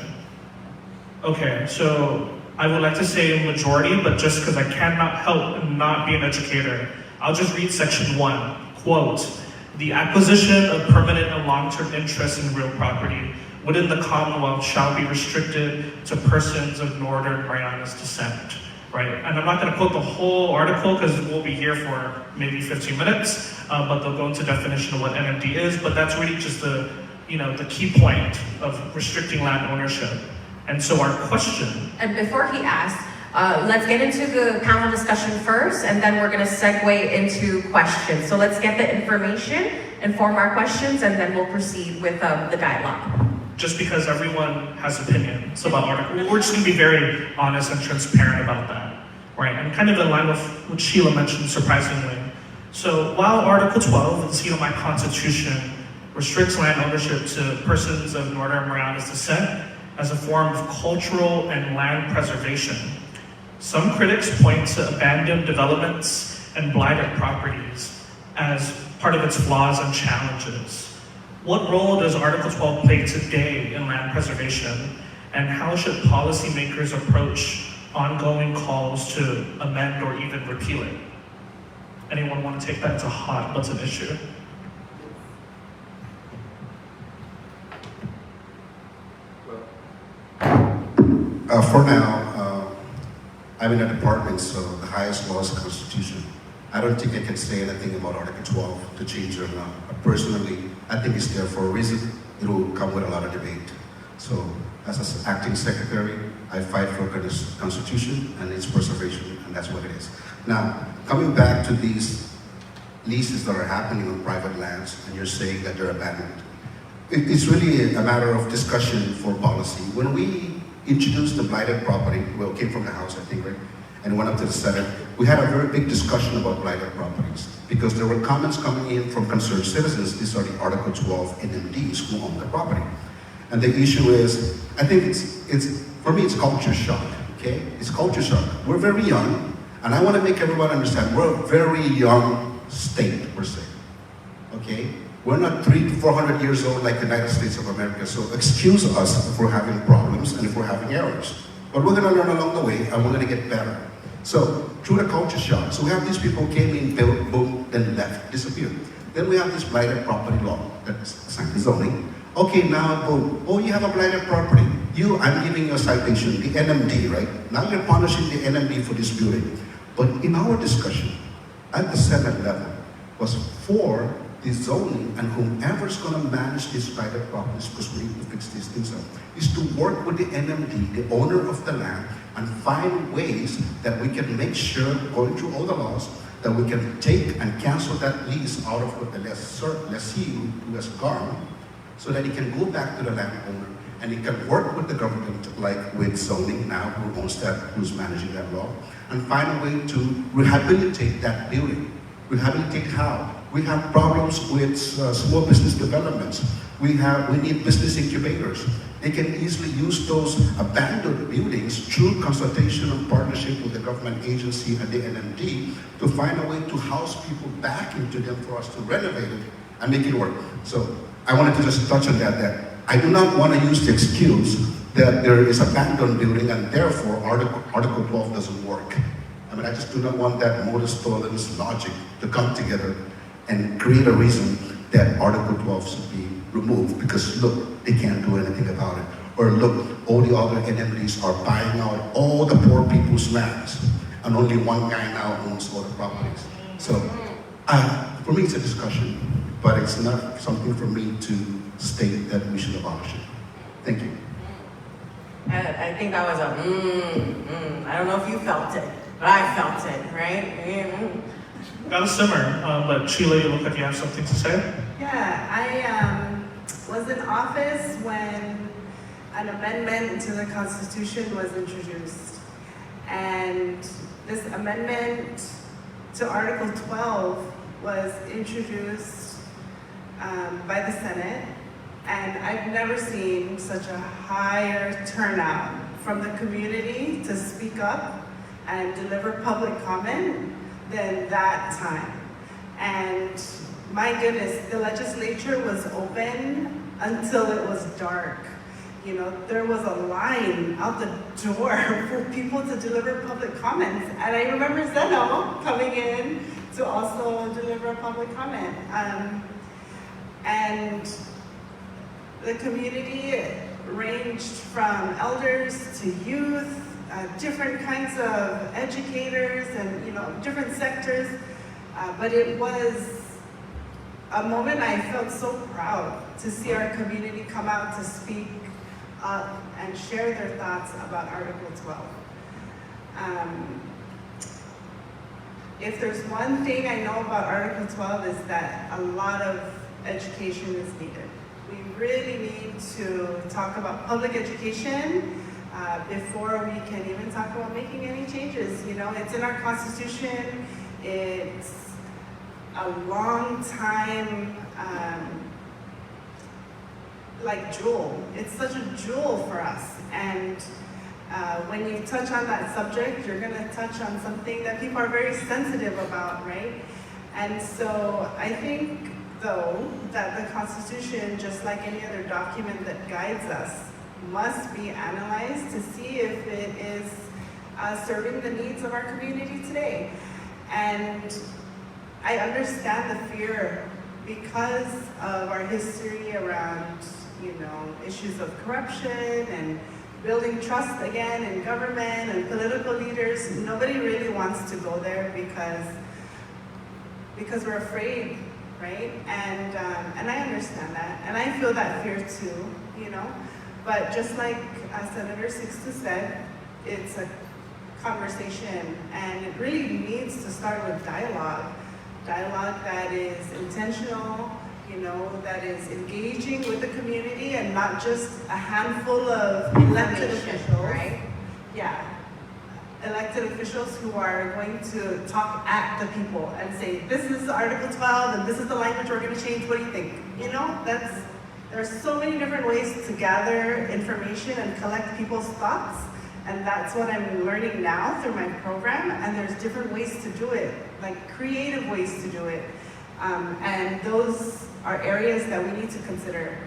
Okay, so I would like to say majority, but just because I cannot help not be an educator, I'll just read section 1. Quote, the acquisition of permanent and long-term interests in real property within the Commonwealth shall be restricted to persons of Northern Marianas descent, right? And I'm not gonna quote the whole article because we'll be here for maybe 15 minutes, but they'll go into definition of what NMD is, but that's really just the key point of restricting land ownership. And so our question. And before he asks, let's get into the panel discussion first, and then we're going to segue into questions. So let's get the information, inform our questions, and then we'll proceed with the dialogue. Just because everyone has opinions about article, we're just going to be very honest and transparent about that, right? And kind of in line with what Sheila mentioned, surprisingly. So while Article 12 of the CNMI Constitution restricts land ownership to persons of Northern Marianas descent, as a form of cultural and land preservation. Some critics point to abandoned developments and blighted properties as part of its flaws and challenges. What role does Article 12 play today in land preservation, and how should policymakers approach ongoing calls to amend or even repeal it? Anyone want to take that to hot button issue? For now, I'm in a department, so the highest law is the Constitution. I don't think I can say anything about Article 12 to change it or not. Personally, I think it's there for a reason. It will come with a lot of debate. So, as an acting secretary, I fight for the Constitution and its preservation, and that's what it is. Now, coming back to these leases that are happening on private lands, and you're saying that they're abandoned. It's really a matter of discussion for policy. When we introduced the blighted property, well, it came from the House, I think, right? And went up to the Senate, we had a very big discussion about blighted properties because there were comments coming in from concerned citizens. These are the Article 12 NMDs who own the property. And the issue is, I think for me, it's culture shock, okay? It's culture shock. We're very young, and I want to make everyone understand, we're a very young state, per se, okay? We're not 300 to 400 years old like the United States of America, so excuse us if we're having problems and if we're having errors. But we're gonna learn along the way, and we're gonna get better. So, through the culture shock, so we have these people came in, built, boom, then left, disappeared. Then we have this blighted property law, that's zoning. Okay, now, boom, oh, you have a blighted property. I'm giving you a citation, the NMD, right? Now you're punishing the NMD for disputing. But in our discussion, at the Senate level, was for the zoning and whomever's going to manage these private properties, because we need to fix these things up, is to work with the NMD, the owner of the land, and find ways that we can make sure, going through all the laws, that we can take and cancel that lease out of what the lessee who has gone, so that he can go back to the landowner and he can work with the government, like with zoning now, who owns that, who's managing that law, and find a way to rehabilitate that building. Rehabilitate how? We have problems with small business developments. We need business incubators. They can easily use those abandoned buildings through consultation and partnership with the government agency and the NMD to find a way to house people back into them for us to renovate it and make it work. So I wanted to just touch on that I do not want to use the excuse that there is abandoned building and therefore Article 12 doesn't work. I mean, I just do not want that modus tollens logic to come together and create a reason that Article 12 should be removed because look, they can't do anything about it. Or look, all the other NMDs are buying out all the poor people's lands and only one guy now owns all the properties. So for me it's a discussion, but it's not something for me to state that we should abolish it. Thank you. I think that was I don't know if you felt it, but I felt it, right? Gotta simmer, but Sheila, you look like you have something to say? Yeah, I was in office when an amendment to the Constitution was introduced. And this amendment to Article 12 was introduced by the Senate. And I've never seen such a higher turnout from the community to speak up and deliver public comment than that time. And my goodness, the legislature was open until it was dark. You know, there was a line out the door for people to deliver public comments. And I remember Zeno coming in to also deliver public comment. And the community ranged from elders to youth, different kinds of educators and, you know, different sectors. But it was a moment I felt so proud to see our community come out to speak up and share their thoughts about Article 12. If there's one thing I know about Article 12 is that a lot of education is needed. We really need to talk about public education before we can even talk about making any changes. You know, it's in our Constitution. It's a long time like jewel. It's such a jewel for us. And when you touch on that subject, you're going to touch on something that people are very sensitive about, right? And so I think, though, that the Constitution, just like any other document that guides us, must be analyzed to see if it is serving the needs of our community today. And I understand the fear because of our history around, issues of corruption and building trust again in government and political leaders. Nobody really wants to go there because we're afraid, right? And I understand that, and I feel that fear too, But just like Senator Sixto said, it's a conversation, and it really needs to start with dialogue that is intentional, that is engaging with the community and not just a handful of elected officials, right? Yeah, elected officials who are going to talk at the people and say, this is Article 12 and this is the language we're going to change, what do you think? There's so many different ways to gather information and collect people's thoughts, and that's what I'm learning now through my program, and there's different ways to do it, like creative ways to do it, and those are areas that we need to consider.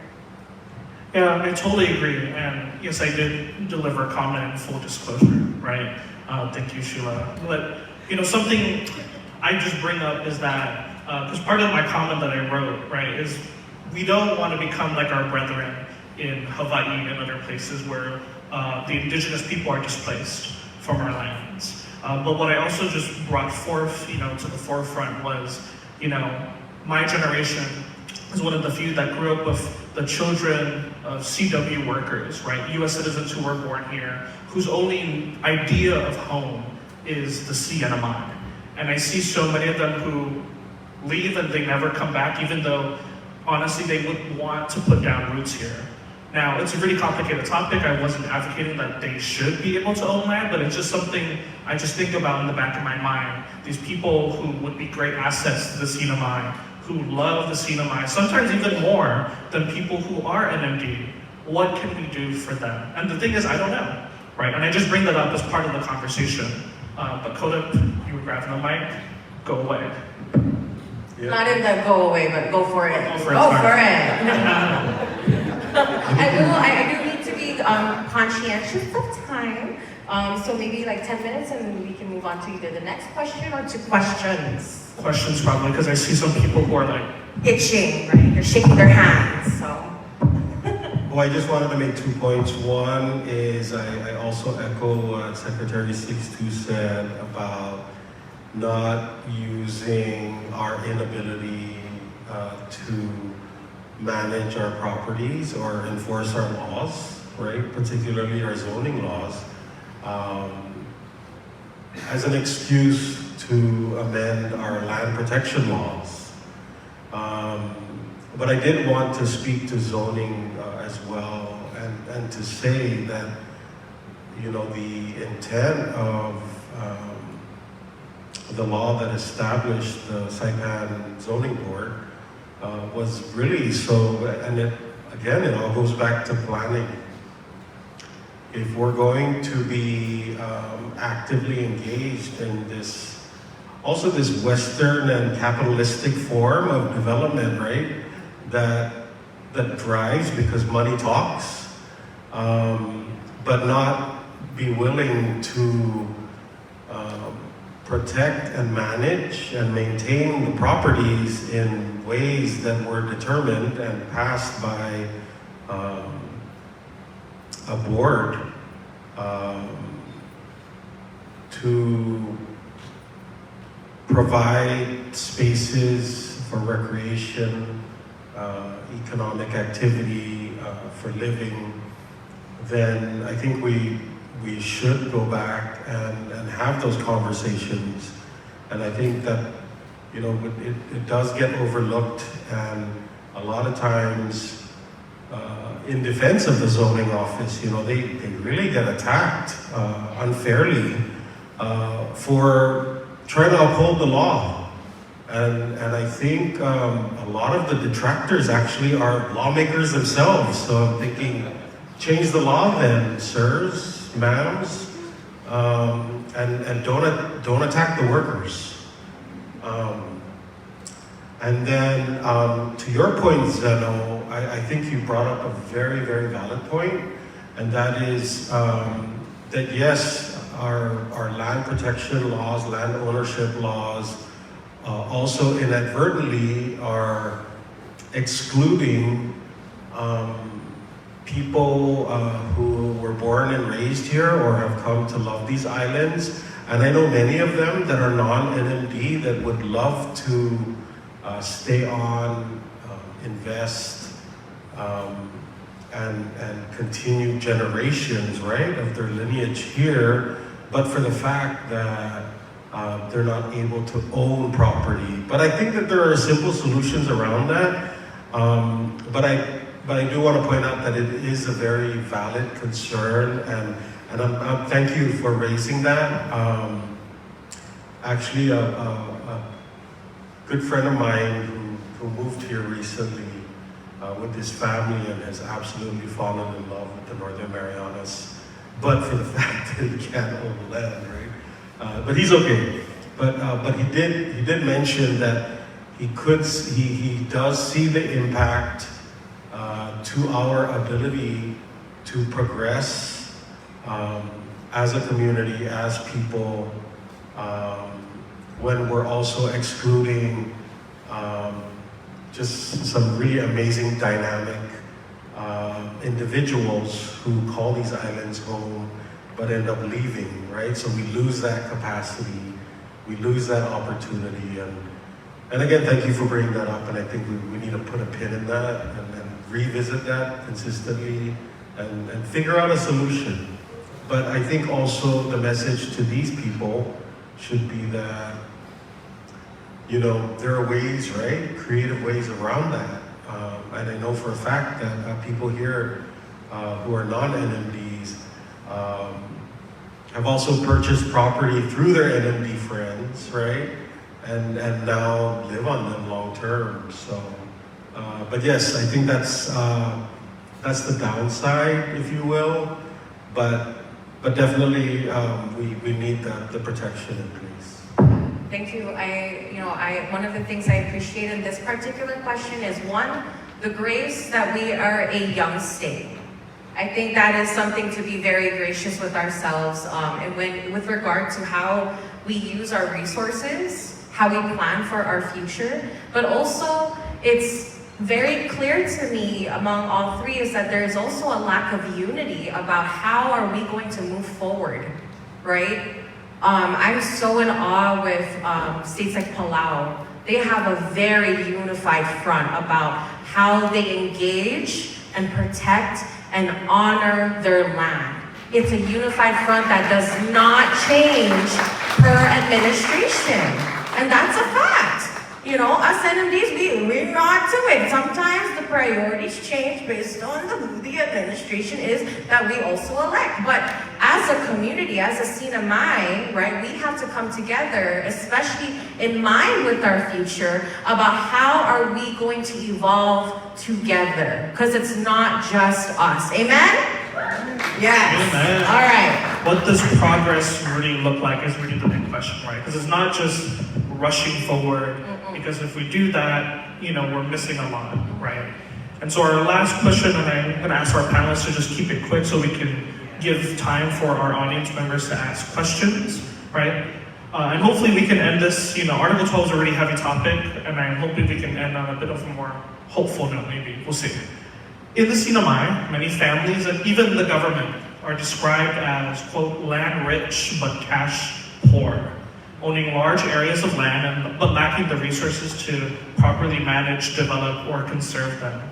Yeah, I totally agree, and yes, I did deliver a comment in full disclosure, right? Thank you, Sheila. But, something I just bring up is that, because part of my comment that I wrote, right, is we don't want to become like our brethren in Hawaii and other places where the indigenous people are displaced from our lands. But what I also just brought forth, to the forefront was, my generation is one of the few that grew up with the children of CW workers, right? US citizens who were born here, whose only idea of home is the CNMI. And I see so many of them who leave and they never come back, even though honestly they would want to put down roots here. Now, it's a really complicated topic. I wasn't advocating that they should be able to own land, but it's just something I just think about in the back of my mind. These people who would be great assets to the CNMI, who love the CNMI, sometimes even more than people who are NMD. What can we do for them? And the thing is, I don't know, right? And I just bring that up as part of the conversation. But Coda, you were grabbing the mic, go away. Yeah. Not in the go away, but go for it. Go for it. Go for it. I do need to be conscientious of time. So maybe like 10 minutes and we can move on to either the next question or to questions. Questions probably, because I see some people who are like, Itching, right? They're shaking their hands, so. Well, I just wanted to make 2 points. One is I also echo what Secretary Sixto said about not using our inability to manage our properties or enforce our laws, right? Particularly our zoning laws, as an excuse to amend our land protection laws. But I did want to speak to zoning as well, and to say that, the intent of the law that established the SAIPAN zoning board was really so, and it all goes back to planning. If we're going to be actively engaged in this Western and capitalistic form of development, right? That drives because money talks, but not be willing to protect and manage and maintain the properties in ways that were determined and passed by a board to provide spaces for recreation, economic activity, for living, then I think we should go back and have those conversations. And I think that, it does get overlooked, and a lot of times, in defense of the zoning office, they really get attacked unfairly for trying to uphold the law. And I think a lot of the detractors actually are lawmakers themselves. So I'm thinking, change the law then, sirs, ma'ams, and don't attack the workers. And then to your point, Zeno, I think you brought up a very, very valid point, and that is that yes, our land protection laws, land ownership laws, also inadvertently are excluding people who were born and raised here or have come to love these islands. And I know many of them that are non-NMD that would love to stay on, invest, and continue generations, right, of their lineage here, but for the fact that they're not able to own property. But I think that there are simple solutions around that. But I do want to point out that it is a very valid concern, and I'm thank you for raising that. Actually, a good friend of mine who moved here recently with his family and has absolutely fallen in love with the Northern Marianas, but for the fact that he can't own land, right? But he's okay. But he did mention that he does see the impact to our ability to progress as a community, as people, when we're also excluding just some really amazing, dynamic individuals who call these islands home but end up leaving, right? So we lose that capacity, we lose that opportunity. And again, thank you for bringing that up, and I think we need to put a pin in that and revisit that consistently and figure out a solution. But I think also the message to these people should be that, you know, there are ways, right? Creative ways around that. And I know for a fact that people here who are non-NMDs have also purchased property through their NMD friends, right? And now live on them long term. So, but yes, I think that's the downside, if you will. But definitely we need the protection in place. Thank you. One of the things I appreciate in this particular question is one, the grace that we are a young state. I think that is something to be very gracious with ourselves, and with regard to how we use our resources, how we plan for our future. But also, it's very clear to me among all three is that there is also a lack of unity about how are we going to move forward, right? I'm so in awe with states like Palau. They have a very unified front about how they engage and protect and honor their land. It's a unified front that does not change per administration. And that's a fact. You know, us NMDs, we're not to it. Sometimes the priorities change based on who the administration is that we also elect. But as a community, as a CNMI, right, we have to come together, especially in mind with our future, about how are we going to evolve together. Because it's not just us. Amen? Yes. Amen. All right. What does progress really look like is really the big question, right? Because it's not just rushing forward, because if we do that, you know, we're missing a lot, right? And so our last question, and I'm going to ask our panelists to just keep it quick so we can give time for our audience members to ask questions, right? And hopefully we can end this, you know, Article 12 is a really heavy topic, and I'm hoping we can end on a bit of a more hopeful note, maybe. We'll see. In the CNMI, many families and even the government are described as, quote, land rich but cash poor, owning large areas of land but lacking the resources to properly manage, develop, or conserve them.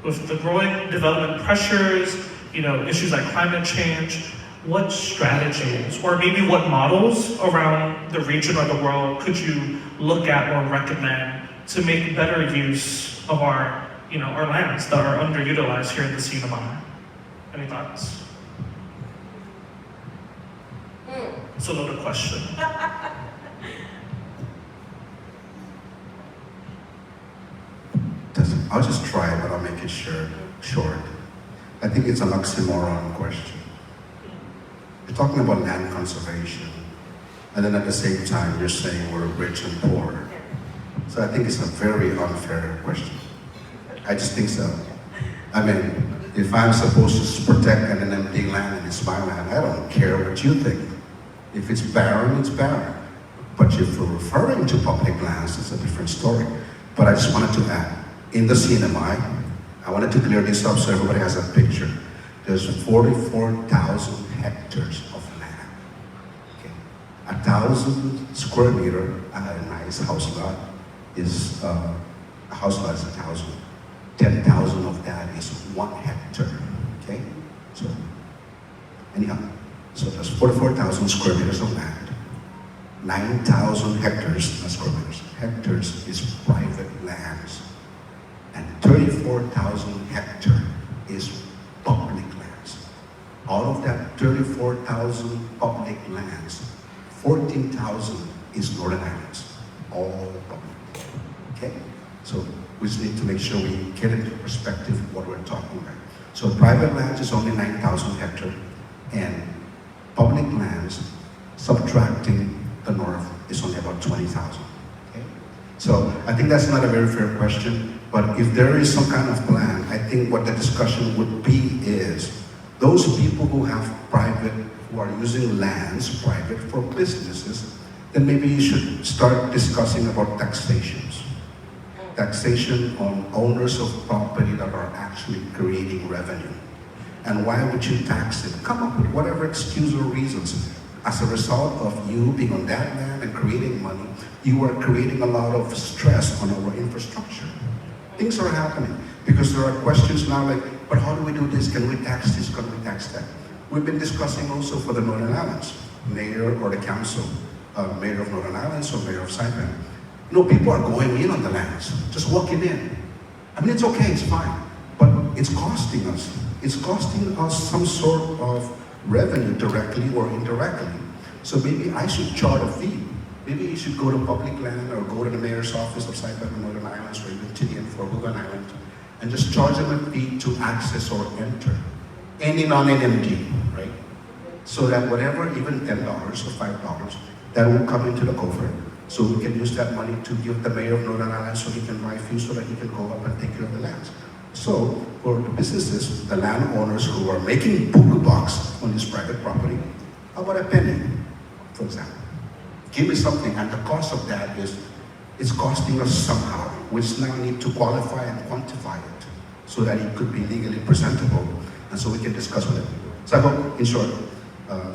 With the growing development pressures, you know, issues like climate change, what strategies or maybe what models around the region or the world could you look at or recommend to make better use of our, you know, our lands that are underutilized here in the CNMI? Any thoughts? It's a loaded question. I'll just try, but I'll make it short. I think it's an oxymoron question. You're talking about land conservation, and then at the same time, you're saying we're rich and poor. So I think it's a very unfair question. I just think so. I mean, if I'm supposed to protect an empty land and it's my land, I don't care what you think. If it's barren, it's barren. But if we're referring to public lands, it's a different story. But I just wanted to add, in the CNMI, I wanted to clear this up so everybody has a picture. There's 44,000 hectares of land. Okay. 1,000 square meter at a nice house lot is, a house lot is 1,000. 10,000 of that is 1 hectare, okay? So, anyhow, so there's 44,000 square meters of land. 9,000 hectares, not square meters, hectares is private lands. And 34,000 hectare is public lands. Out of that 34,000 public lands, 14,000 is Northern Islands, all public, okay? So, we just need to make sure we get into perspective what we're talking about. So private lands is only 9,000 hectares, and public lands, subtracting the north, is only about 20,000. Okay? So I think that's not a very fair question, but if there is some kind of plan, I think what the discussion would be is those people who have private, who are using lands private for businesses, then maybe you should start discussing about taxations. Taxation on owners of property that are actually creating revenue. And why would you tax it? Come up with whatever excuse or reasons. As a result of you being on that land and creating money, you are creating a lot of stress on our infrastructure. Things are happening because there are questions now like, but how do we do this? Can we tax this? Can we tax that? We've been discussing also for the Northern Islands, mayor or the council, mayor of Northern Islands or mayor of SAIPAN. No, people are going in on the lands, just walking in. I mean, it's okay, it's fine, but it's costing us. It's costing us some sort of revenue directly or indirectly. So maybe I should charge a fee. Maybe you should go to public land or go to the mayor's office of Saipan or Northern Islands or even TDN for Hugon Island and just charge them a fee to access or enter any non-NMD, right? So that whatever, even $10 or $5, that will come into the coffer. So we can use that money to give the mayor of Northern Ireland so he can buy few so that he can go up and take care of the lands. So for the businesses, the landowners who are making book bucks on this private property, how about a penny, for example? Give me something, and the cost of that is, it's costing us somehow. We just now need to qualify and quantify it so that it could be legally presentable, and so we can discuss with it. So I hope, in short,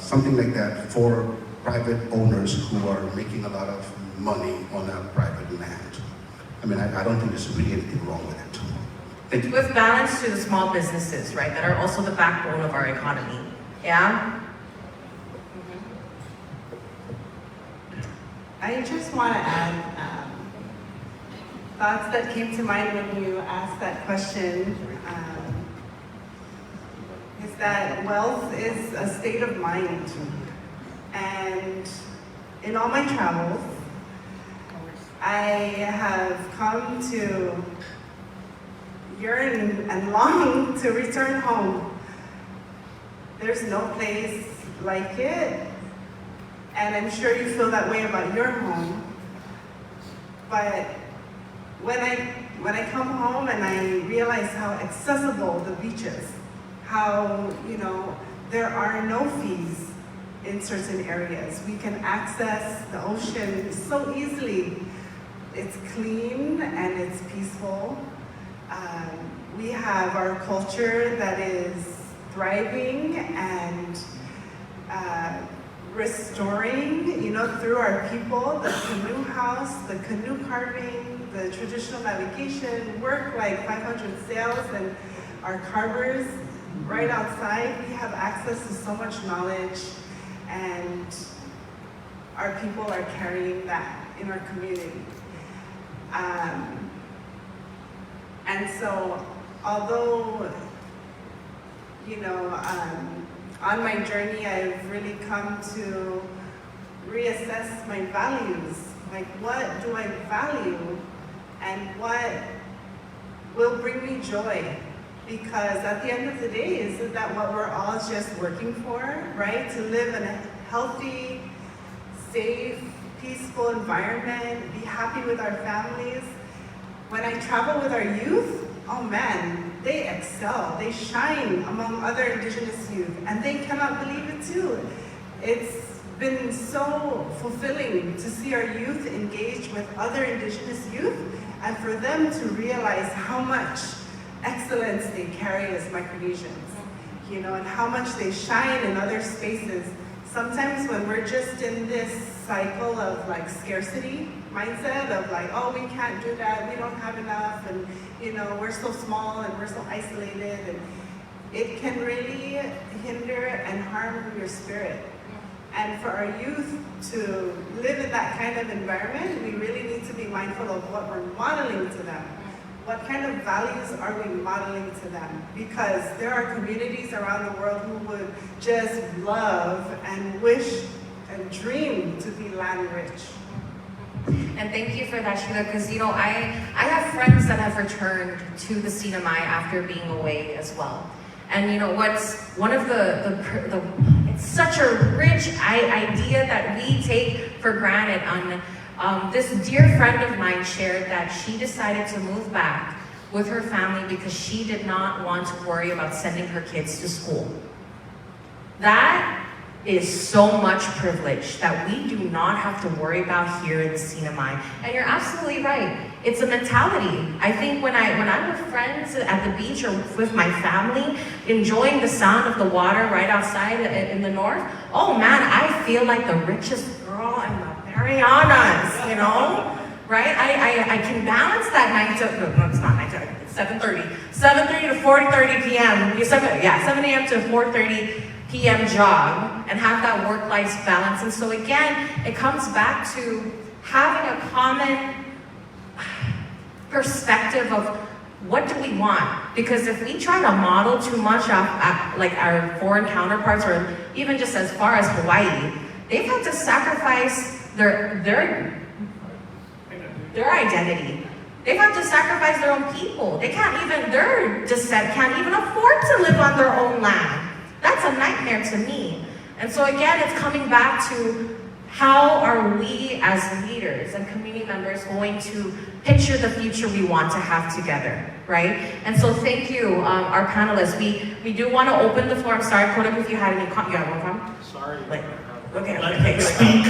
something like that for private owners who are making a lot of money on a private land. I mean, I don't think there's really anything wrong with it. Thank you. With balance to the small businesses, right, that are also the backbone of our economy. Yeah? I just want to add thoughts that came to mind when you asked that question. Is that wealth is a state of mind. And in all my travels, I have come to yearn and long to return home. There's no place like it, and I'm sure you feel that way about your home. But when I come home and I realize how accessible the beach is, how, there are no fees in certain areas. We can access the ocean so easily. It's clean and it's peaceful. We have our culture that is thriving and restoring, through our people, the canoe house, the canoe carving, the traditional navigation, work like 500 sails and our carvers right outside. We have access to so much knowledge, and our people are carrying that in our community. And so, although, on my journey, I've really come to reassess my values. Like, what do I value, and what will bring me joy. Because at the end of the day, isn't that what we're all just working for, right? To live in a healthy, safe, peaceful environment, be happy with our families. When I travel with our youth, oh man, they excel, they shine among other Indigenous youth, and they cannot believe it too. It's been so fulfilling to see our youth engage with other Indigenous youth, and for them to realize how much excellence they carry as Micronesians, you know, and how much they shine in other spaces. Sometimes when we're just in this cycle of like scarcity mindset of like, oh, we can't do that, we don't have enough, and you know, we're so small and we're so isolated, and it can really hinder and harm your spirit. And for our youth to live in that kind of environment, we really need to be mindful of what we're modeling to them. What kind of values are we modeling to them? Because there are communities around the world who would just love and wish and dream to be land rich. And thank you for that, Sheila, because you know, I have friends that have returned to the CNMI after being away as well. And you know, what's one of the it's such a rich idea that we take for granted. This dear friend of mine shared that she decided to move back with her family because she did not want to worry about sending her kids to school. That is so much privilege that we do not have to worry about here in the CNMI. And you're absolutely right. It's a mentality. I think when I'm with friends at the beach or with my family, enjoying the sound of the water right outside in the north, oh man, I feel like the richest girl in the Marianas, you know? Right? I can balance that 9 to, no, it's not 9 to, it's 7:30 to 4:30 p.m. 7 a.m. to 4:30 p.m. job and have that work-life balance. And so again, it comes back to having a common perspective of what do we want? Because if we try to model too much off like our foreign counterparts, or even just as far as Hawaii, they've had to sacrifice their identity. They've had to sacrifice their own people. Their descent can't even afford to live on their own land. That's a nightmare to me. And so again, it's coming back to how are we as leaders and community members going to picture the future we want to have together, right? And so thank you, our panelists. We do want to open the floor. I'm sorry, Koduk, if you had any comments. You have one comment? Sorry. Okay. Speak.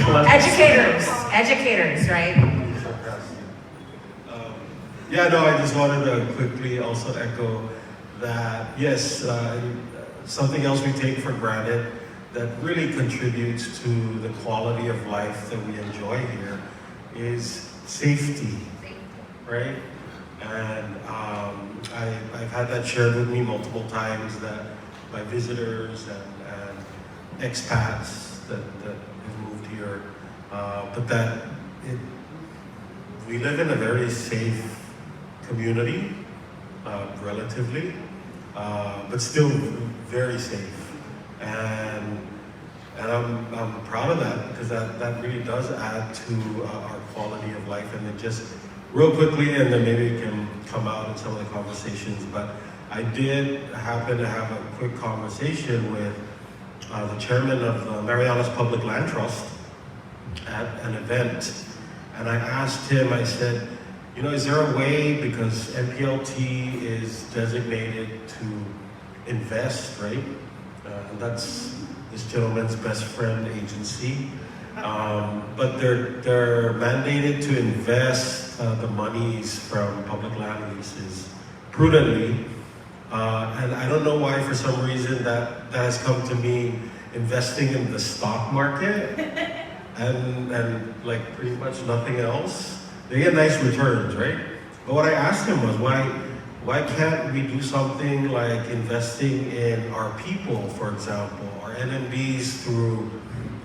Educators, right? Yeah, no, I just wanted to quickly also echo that, yes, something else we take for granted that really contributes to the quality of life that we enjoy here is safety, right? And I've had that shared with me multiple times that by visitors and expats that have moved here, but that we live in a very safe community, relatively, but still very safe. And I'm proud of that because that really does add to our quality of life. And it just, real quickly, and then maybe it can come out in some of the conversations, but I did happen to have a quick conversation with the chairman of the Marianas Public Land Trust at an event. And I asked him, I said, you know, is there a way, because MPLT is designated to invest, right? And that's this gentleman's best friend agency. But they're mandated to invest the monies from public land leases prudently. And I don't know why, for some reason, that has come to mean investing in the stock market and like pretty much nothing else. They get nice returns, right? But what I asked him was, why can't we do something like investing in our people, for example, our NMBs through,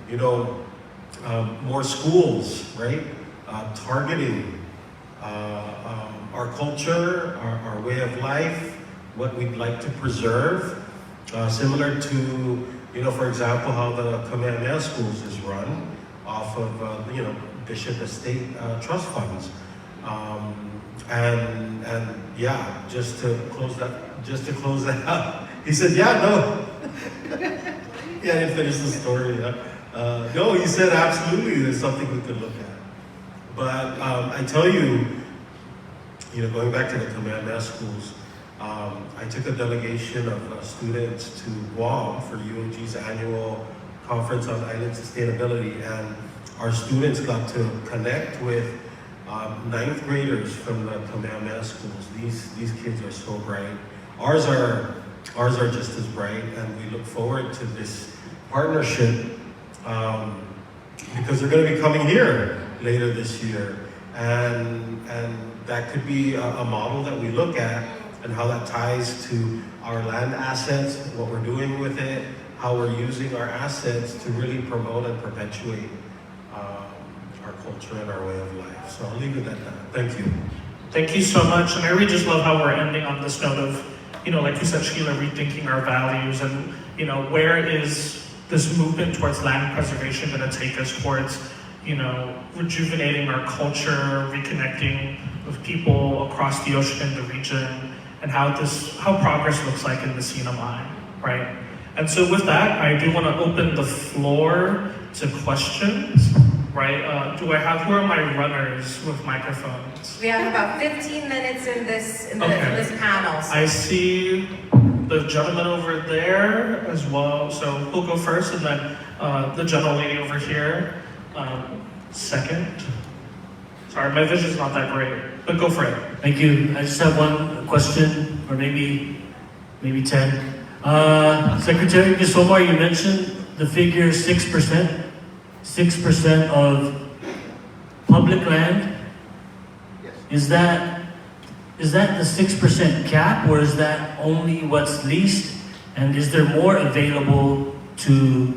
you know, more schools, right? Targeting our culture, our way of life, what we'd like to preserve, similar to, you know, for example, how the Kamehameha schools is run off of, you know, Bishop Estate trust funds. and yeah, just to close that out. He said, yeah, no. Yeah, I didn't finish the story. No, he said absolutely. There's something we could look at. But I tell you, going back to the Kamehameha schools, I took a delegation of students to Guam for UOG's annual conference on island sustainability, and our students got to connect with ninth graders from the Kamehameha schools. These kids are so bright. Ours are just as bright, and we look forward to this partnership because they're going to be coming here later this year, and that could be a model that we look at and how that ties to our land assets, what we're doing with it, how we're using our assets to really promote and perpetuate our culture and our way of life. So I'll leave it at that. Thank you. Thank you so much. And I really just love how we're ending on this note of, like you said, Sheila, rethinking our values and, where is this movement towards land preservation going to take us towards, rejuvenating our culture, reconnecting with people across the ocean and the region, and how progress looks like in the CNMI, right? And so with that, I do want to open the floor to questions, right? Who are my runners with microphones? We have about 15 minutes in this panel. So. I see the gentleman over there as well. So who'll go first, and then the gentle lady over here second. Sorry, my vision's not that great, but go for it. Thank you. I just have one question, or maybe 10. Secretary Kisomar, you mentioned the figure 6%. 6% of public land. Yes. Is that the 6% cap, or is that only what's leased? And is there more available to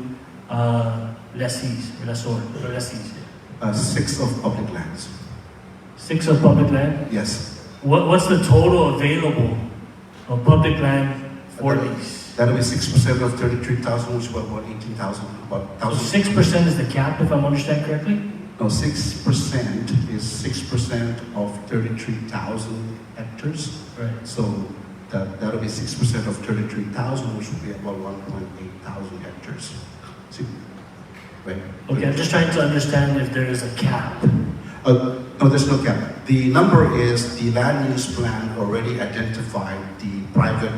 lessees or lessees? 6 of public lands. 6 of public land? Yes. What's the total available of public land for lease? That'll be 6% of 33,000, which is about 18,000. So 6% is the cap, if I'm understanding correctly? No, 6% is 6% of 33,000 hectares. Right. So that'll be 6% of 33,000, which will be about 1.8 thousand hectares. See? Right. Okay, I'm just trying to understand if there is a cap. No, there's no cap. The number is the land use plan already identified the public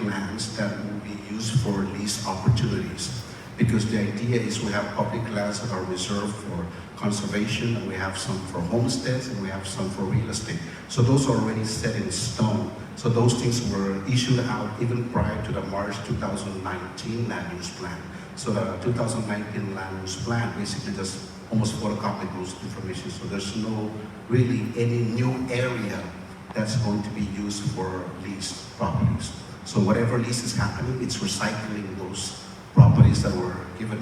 lands that will be used for lease opportunities. Because the idea is we have public lands that are reserved for conservation, and we have some for homesteads, and we have some for real estate. So those are already set in stone. So those things were issued out even prior to the March 2019 land use plan. So the 2019 land use plan basically just almost photocopy those information. So there's no really any new area that's going to be used for leased properties. So whatever lease is happening, it's recycling those properties that were given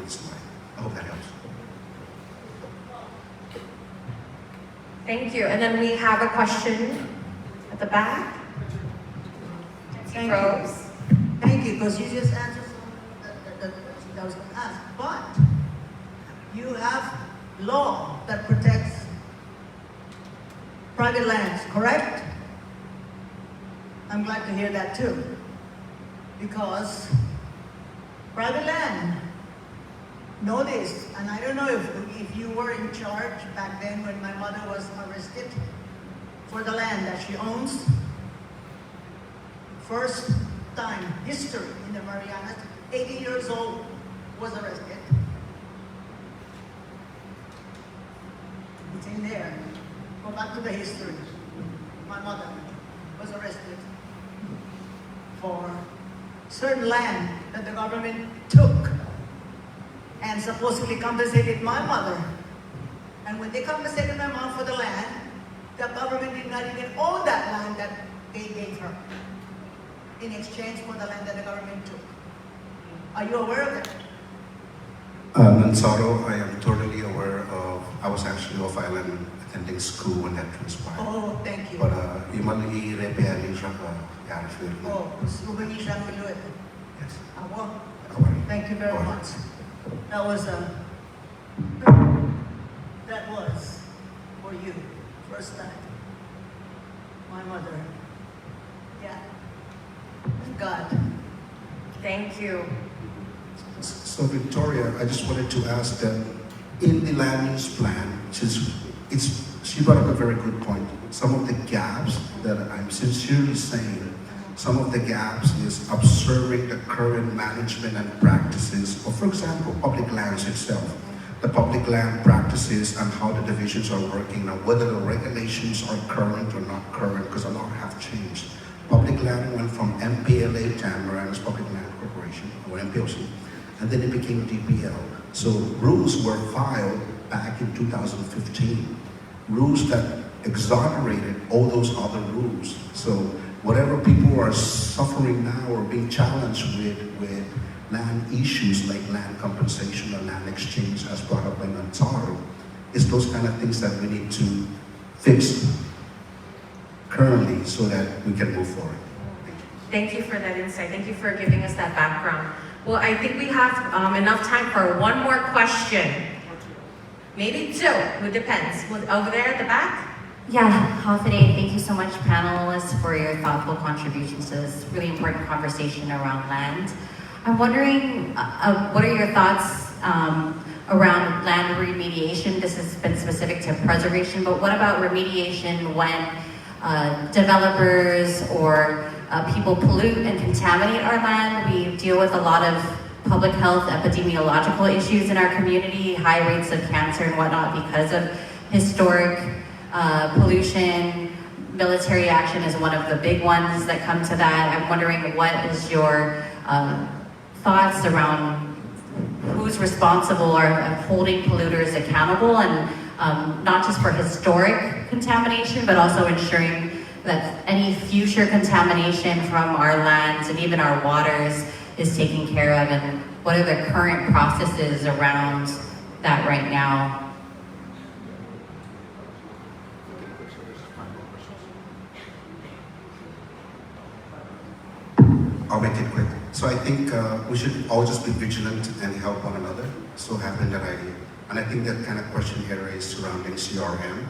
somewhere. I hope that helps. Thank you. And then we have a question at the back. Thank Cruz. Thank you, because you just answered the question that I was going to ask. But you have law that protects private lands, correct? I'm glad to hear that too. Because private land, know this, and I don't know if you were in charge back then when my mother was arrested for the land that she owns. First time history in the Marianas, 80 years old, was arrested. It's in there. Go back to the history. My mother was arrested for certain land that the government took and supposedly compensated my mother. And when they compensated my mom for the land, the government did not even own that land that they gave her in exchange for the land that the government took. Are you aware of that? Nansaro, I am totally aware of. I was actually off island attending school when that transpired. Oh, thank you. But imali repairing siya ka yarfir. Oh, sumali siya ng luwet. Yes. Well, Okay. thank you very Okay. much. That was for you, First time. My mother. Yeah. God. Thank you. So Victoria, I just wanted to ask that in the land use plan, she brought up a very good point. Some of the gaps that I'm sincerely saying, some of the gaps is observing the current management and practices of, for example, public lands itself. The public land practices and how the divisions are working now, whether the regulations are current or not current, because a lot have changed. Public land went from MPLA, Tamara's Public Land Corporation, or MPOC, and then it became DPL. So rules were filed back in 2015. Rules that exonerated all those other rules. So whatever people are suffering now or being challenged with land issues like land compensation or land exchange as brought up by Nantaro, is those kind of things that we need to fix currently so that we can move forward. Thank you for that insight. Thank you for giving us that background. Well, I think we have enough time for one more question. Maybe two, it depends. Over there at the back? Yeah, Hafide, thank you so much, panelists, for your thoughtful contributions to this really important conversation around land. I'm wondering, what are your thoughts around land remediation? This has been specific to preservation, but what about remediation when developers or people pollute and contaminate our land? We deal with a lot of public health epidemiological issues in our community, high rates of cancer and whatnot because of historic pollution. Military action is one of the big ones that come to that. I'm wondering, what is your thoughts around who's responsible or holding polluters accountable, and not just for historic contamination, but also ensuring that any future contamination from our lands and even our waters is taken care of, and what are the current processes around that right now? I'll make it quick. So I think we should all just be vigilant and help one another. So happened that I think that kind of question here is surrounding CRM.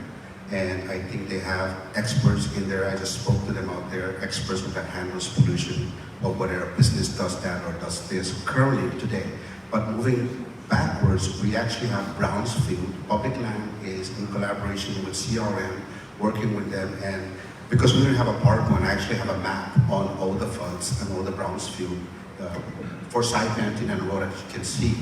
And I think they have experts in there. I just spoke to them out there, experts that handles pollution, or whether a business does that or does this currently today. But moving backwards, we actually have Brownsfield. Public Land is in collaboration with CRM, working with them. And because we don't have a PowerPoint, I actually have a map on all the funds and all the Brownsfield for SAIPAN and road that you can see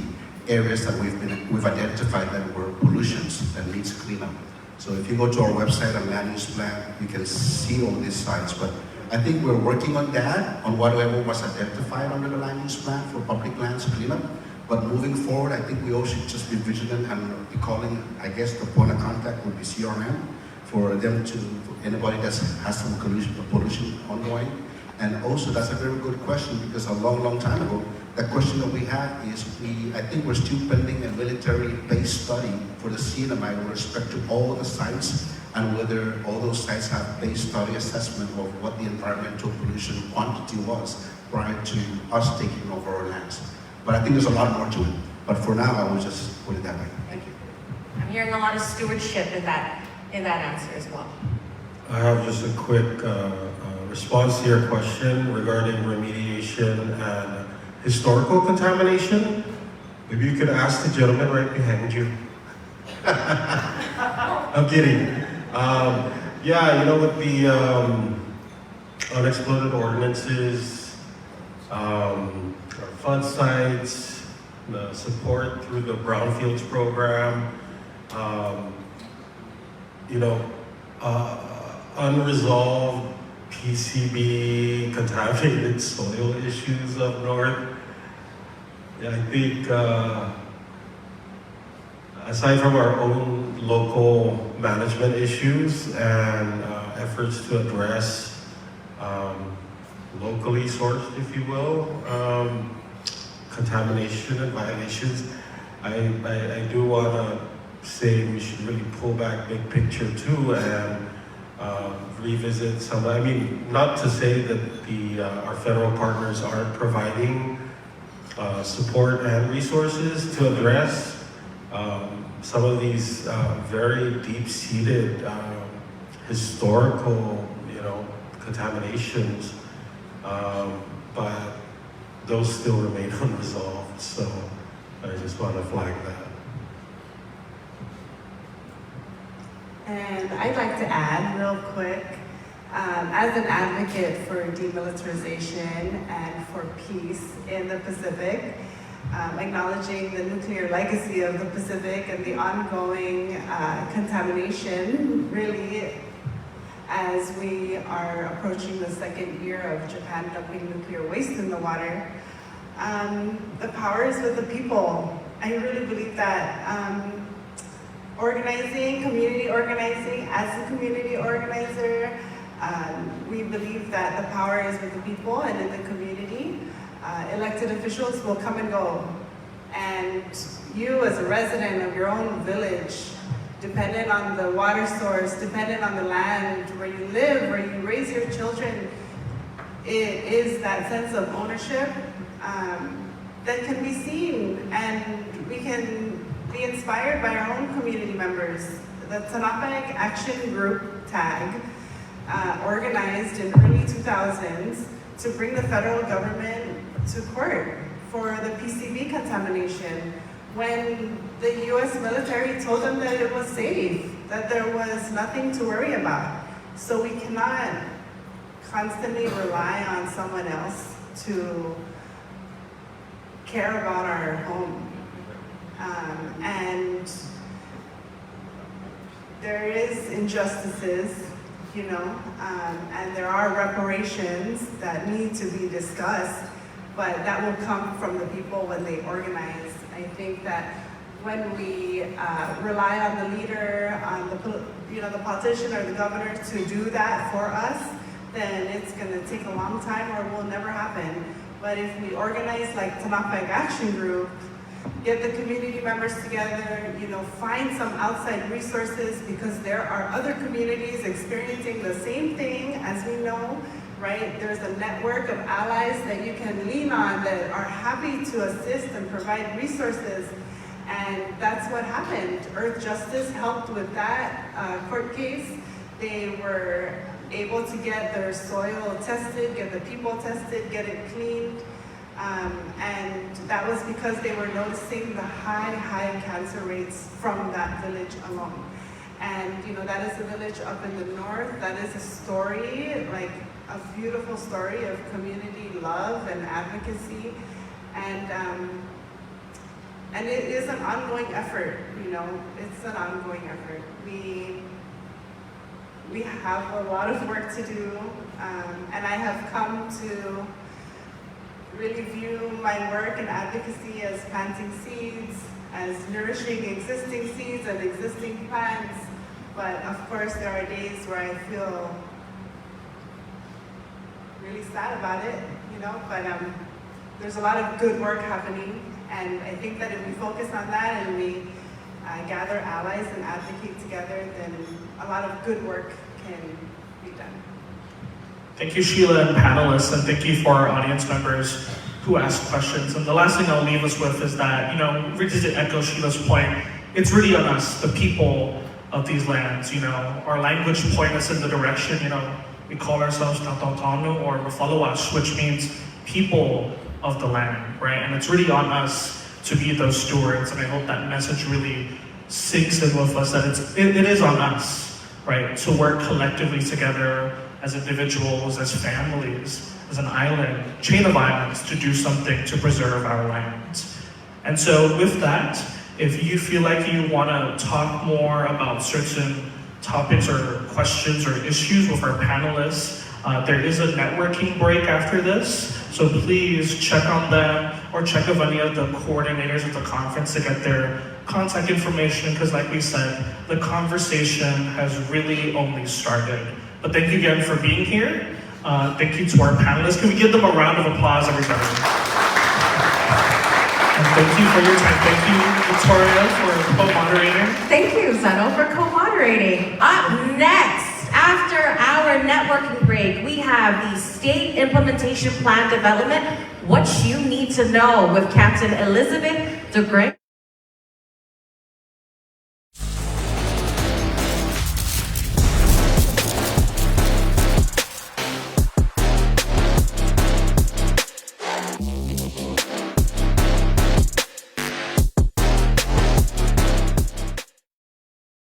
areas that we've identified that were pollutions that needs cleanup. So if you go to our website and land use plan, you can see all these sites. But I think we're working on that, on whatever was identified under the land use plan for public lands cleanup. But moving forward, I think we all should just be vigilant and be calling, I guess the point of contact would be CRM, for them to, for anybody that has some pollution ongoing. And also that's a very good question, because a long time ago, the question that we had is, I think we're still pending a military-based study for the CNMI with respect to all the sites and whether all those sites have base study assessment of what the environmental pollution quantity was prior to us taking over our lands. But I think there's a lot more to it. But for now, I will just put it that way. Thank you. I'm hearing a lot of stewardship in that answer as well. I have just a quick response to your question regarding remediation and historical contamination. Maybe you could ask the gentleman right behind you. I'm kidding. Yeah, you know, with the unexploded ordinances, our flood sites, the support through the Brownfields program, you know, unresolved PCB contaminated soil issues up north. Yeah, I think aside from our own local management issues and efforts to address locally sourced, if you will, contamination and violations, I do want to say we should really pull back big picture too and revisit some. I mean, not to say that our federal partners aren't providing support and resources to address some of these very deep-seated historical, contaminations, but those still remain unresolved. So I just want to flag that. And I'd like to add real quick, as an advocate for demilitarization and for peace in the Pacific, acknowledging the nuclear legacy of the Pacific and the ongoing contamination, really, as we are approaching the second year of Japan dumping nuclear waste in the water. The power is with the people. I really believe that community organizing, as a community organizer, we believe that the power is with the people and in the community. Elected officials will come and go. And you as a resident of your own village, dependent on the water source, dependent on the land where you live, where you raise your children, it is that sense of ownership that can be seen, and we can be inspired by our own community members. The Tanapag Action Group tag organized in early 2000s to bring the federal government to court for the PCB contamination when the US military told them that it was safe, that there was nothing to worry about. So we cannot constantly rely on someone else to care about our home. And there is injustices, and there are reparations that need to be discussed, but that will come from the people when they organize. I think that when we rely on the leader, on the politician or the governor to do that for us, then it's going to take a long time or it will never happen. But if we organize like Tanapag Action Group, get the community members together, find some outside resources, because there are other communities experiencing the same thing as we know, right? There's a network of allies that you can lean on that are happy to assist and provide resources. And that's what happened. Earth Justice helped with that court case. They were able to get their soil tested, get the people tested, get it cleaned. And that was because they were noticing the high cancer rates from that village alone. And that is a village up in the north. That is a story, like a beautiful story of community love and advocacy. And it is an ongoing effort, it's an ongoing effort. We have a lot of work to do, and I have come to really view my work and advocacy as planting seeds, as nourishing existing seeds and existing plants. But of course, there are days where I feel really sad about it, but there's a lot of good work happening. And I think that if we focus on that and we gather allies and advocate together, then a lot of good work can be done. Thank you, Sheila and panelists, and thank you for our audience members who asked questions. And the last thing I'll leave us with is that, really to echo Sheila's point, it's really on us, the people of these lands. Our language point us in the direction, we call ourselves Tautautono or Mafalawash, which means people of the land, right? And it's really on us to be those stewards, and I hope that message really sinks in with us, that it is on us, right? To work collectively together as individuals, as families, as an island, chain of islands, to do something to preserve our lands. And so with that, if you feel like you want to talk more about certain topics or questions or issues with our panelists, there is a networking break after this, so please check on them or check with any of the coordinators of the conference to get their contact information, because like we said, the conversation has really only started. But thank you again for being here. Thank you to our panelists. Can we give them a round of applause, everybody? And thank you for your time. Thank you, Victoria, for co-moderating. Thank you, Zeno, for co-moderating. Up next, after our networking break, we have the State Implementation Plan Development, What You Need to Know with Captain Elizabeth DeGray.